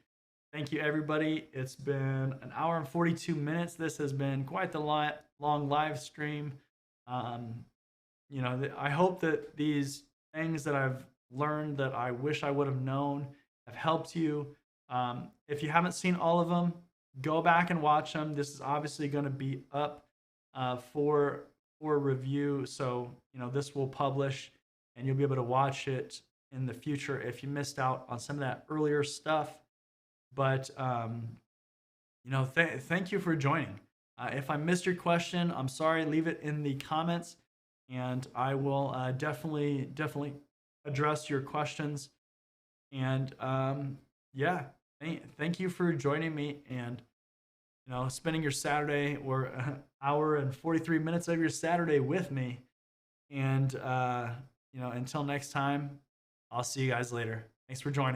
Thank you, everybody. It's been an hour and 42 minutes. This has been quite the long live stream. I hope that these things that I've learned that I wish I would have known have helped you. If you haven't seen all of them, go back and watch them. This is obviously going to be up for or review. So, this will publish and you'll be able to watch it in the future if you missed out on some of that earlier stuff. But, thank you for joining. If I missed your question, I'm sorry. Leave it in the comments and I will definitely address your questions. And yeah, thank you for joining me and spending your Saturday or an hour and 43 minutes of your Saturday with me. And until next time, I'll see you guys later. Thanks for joining.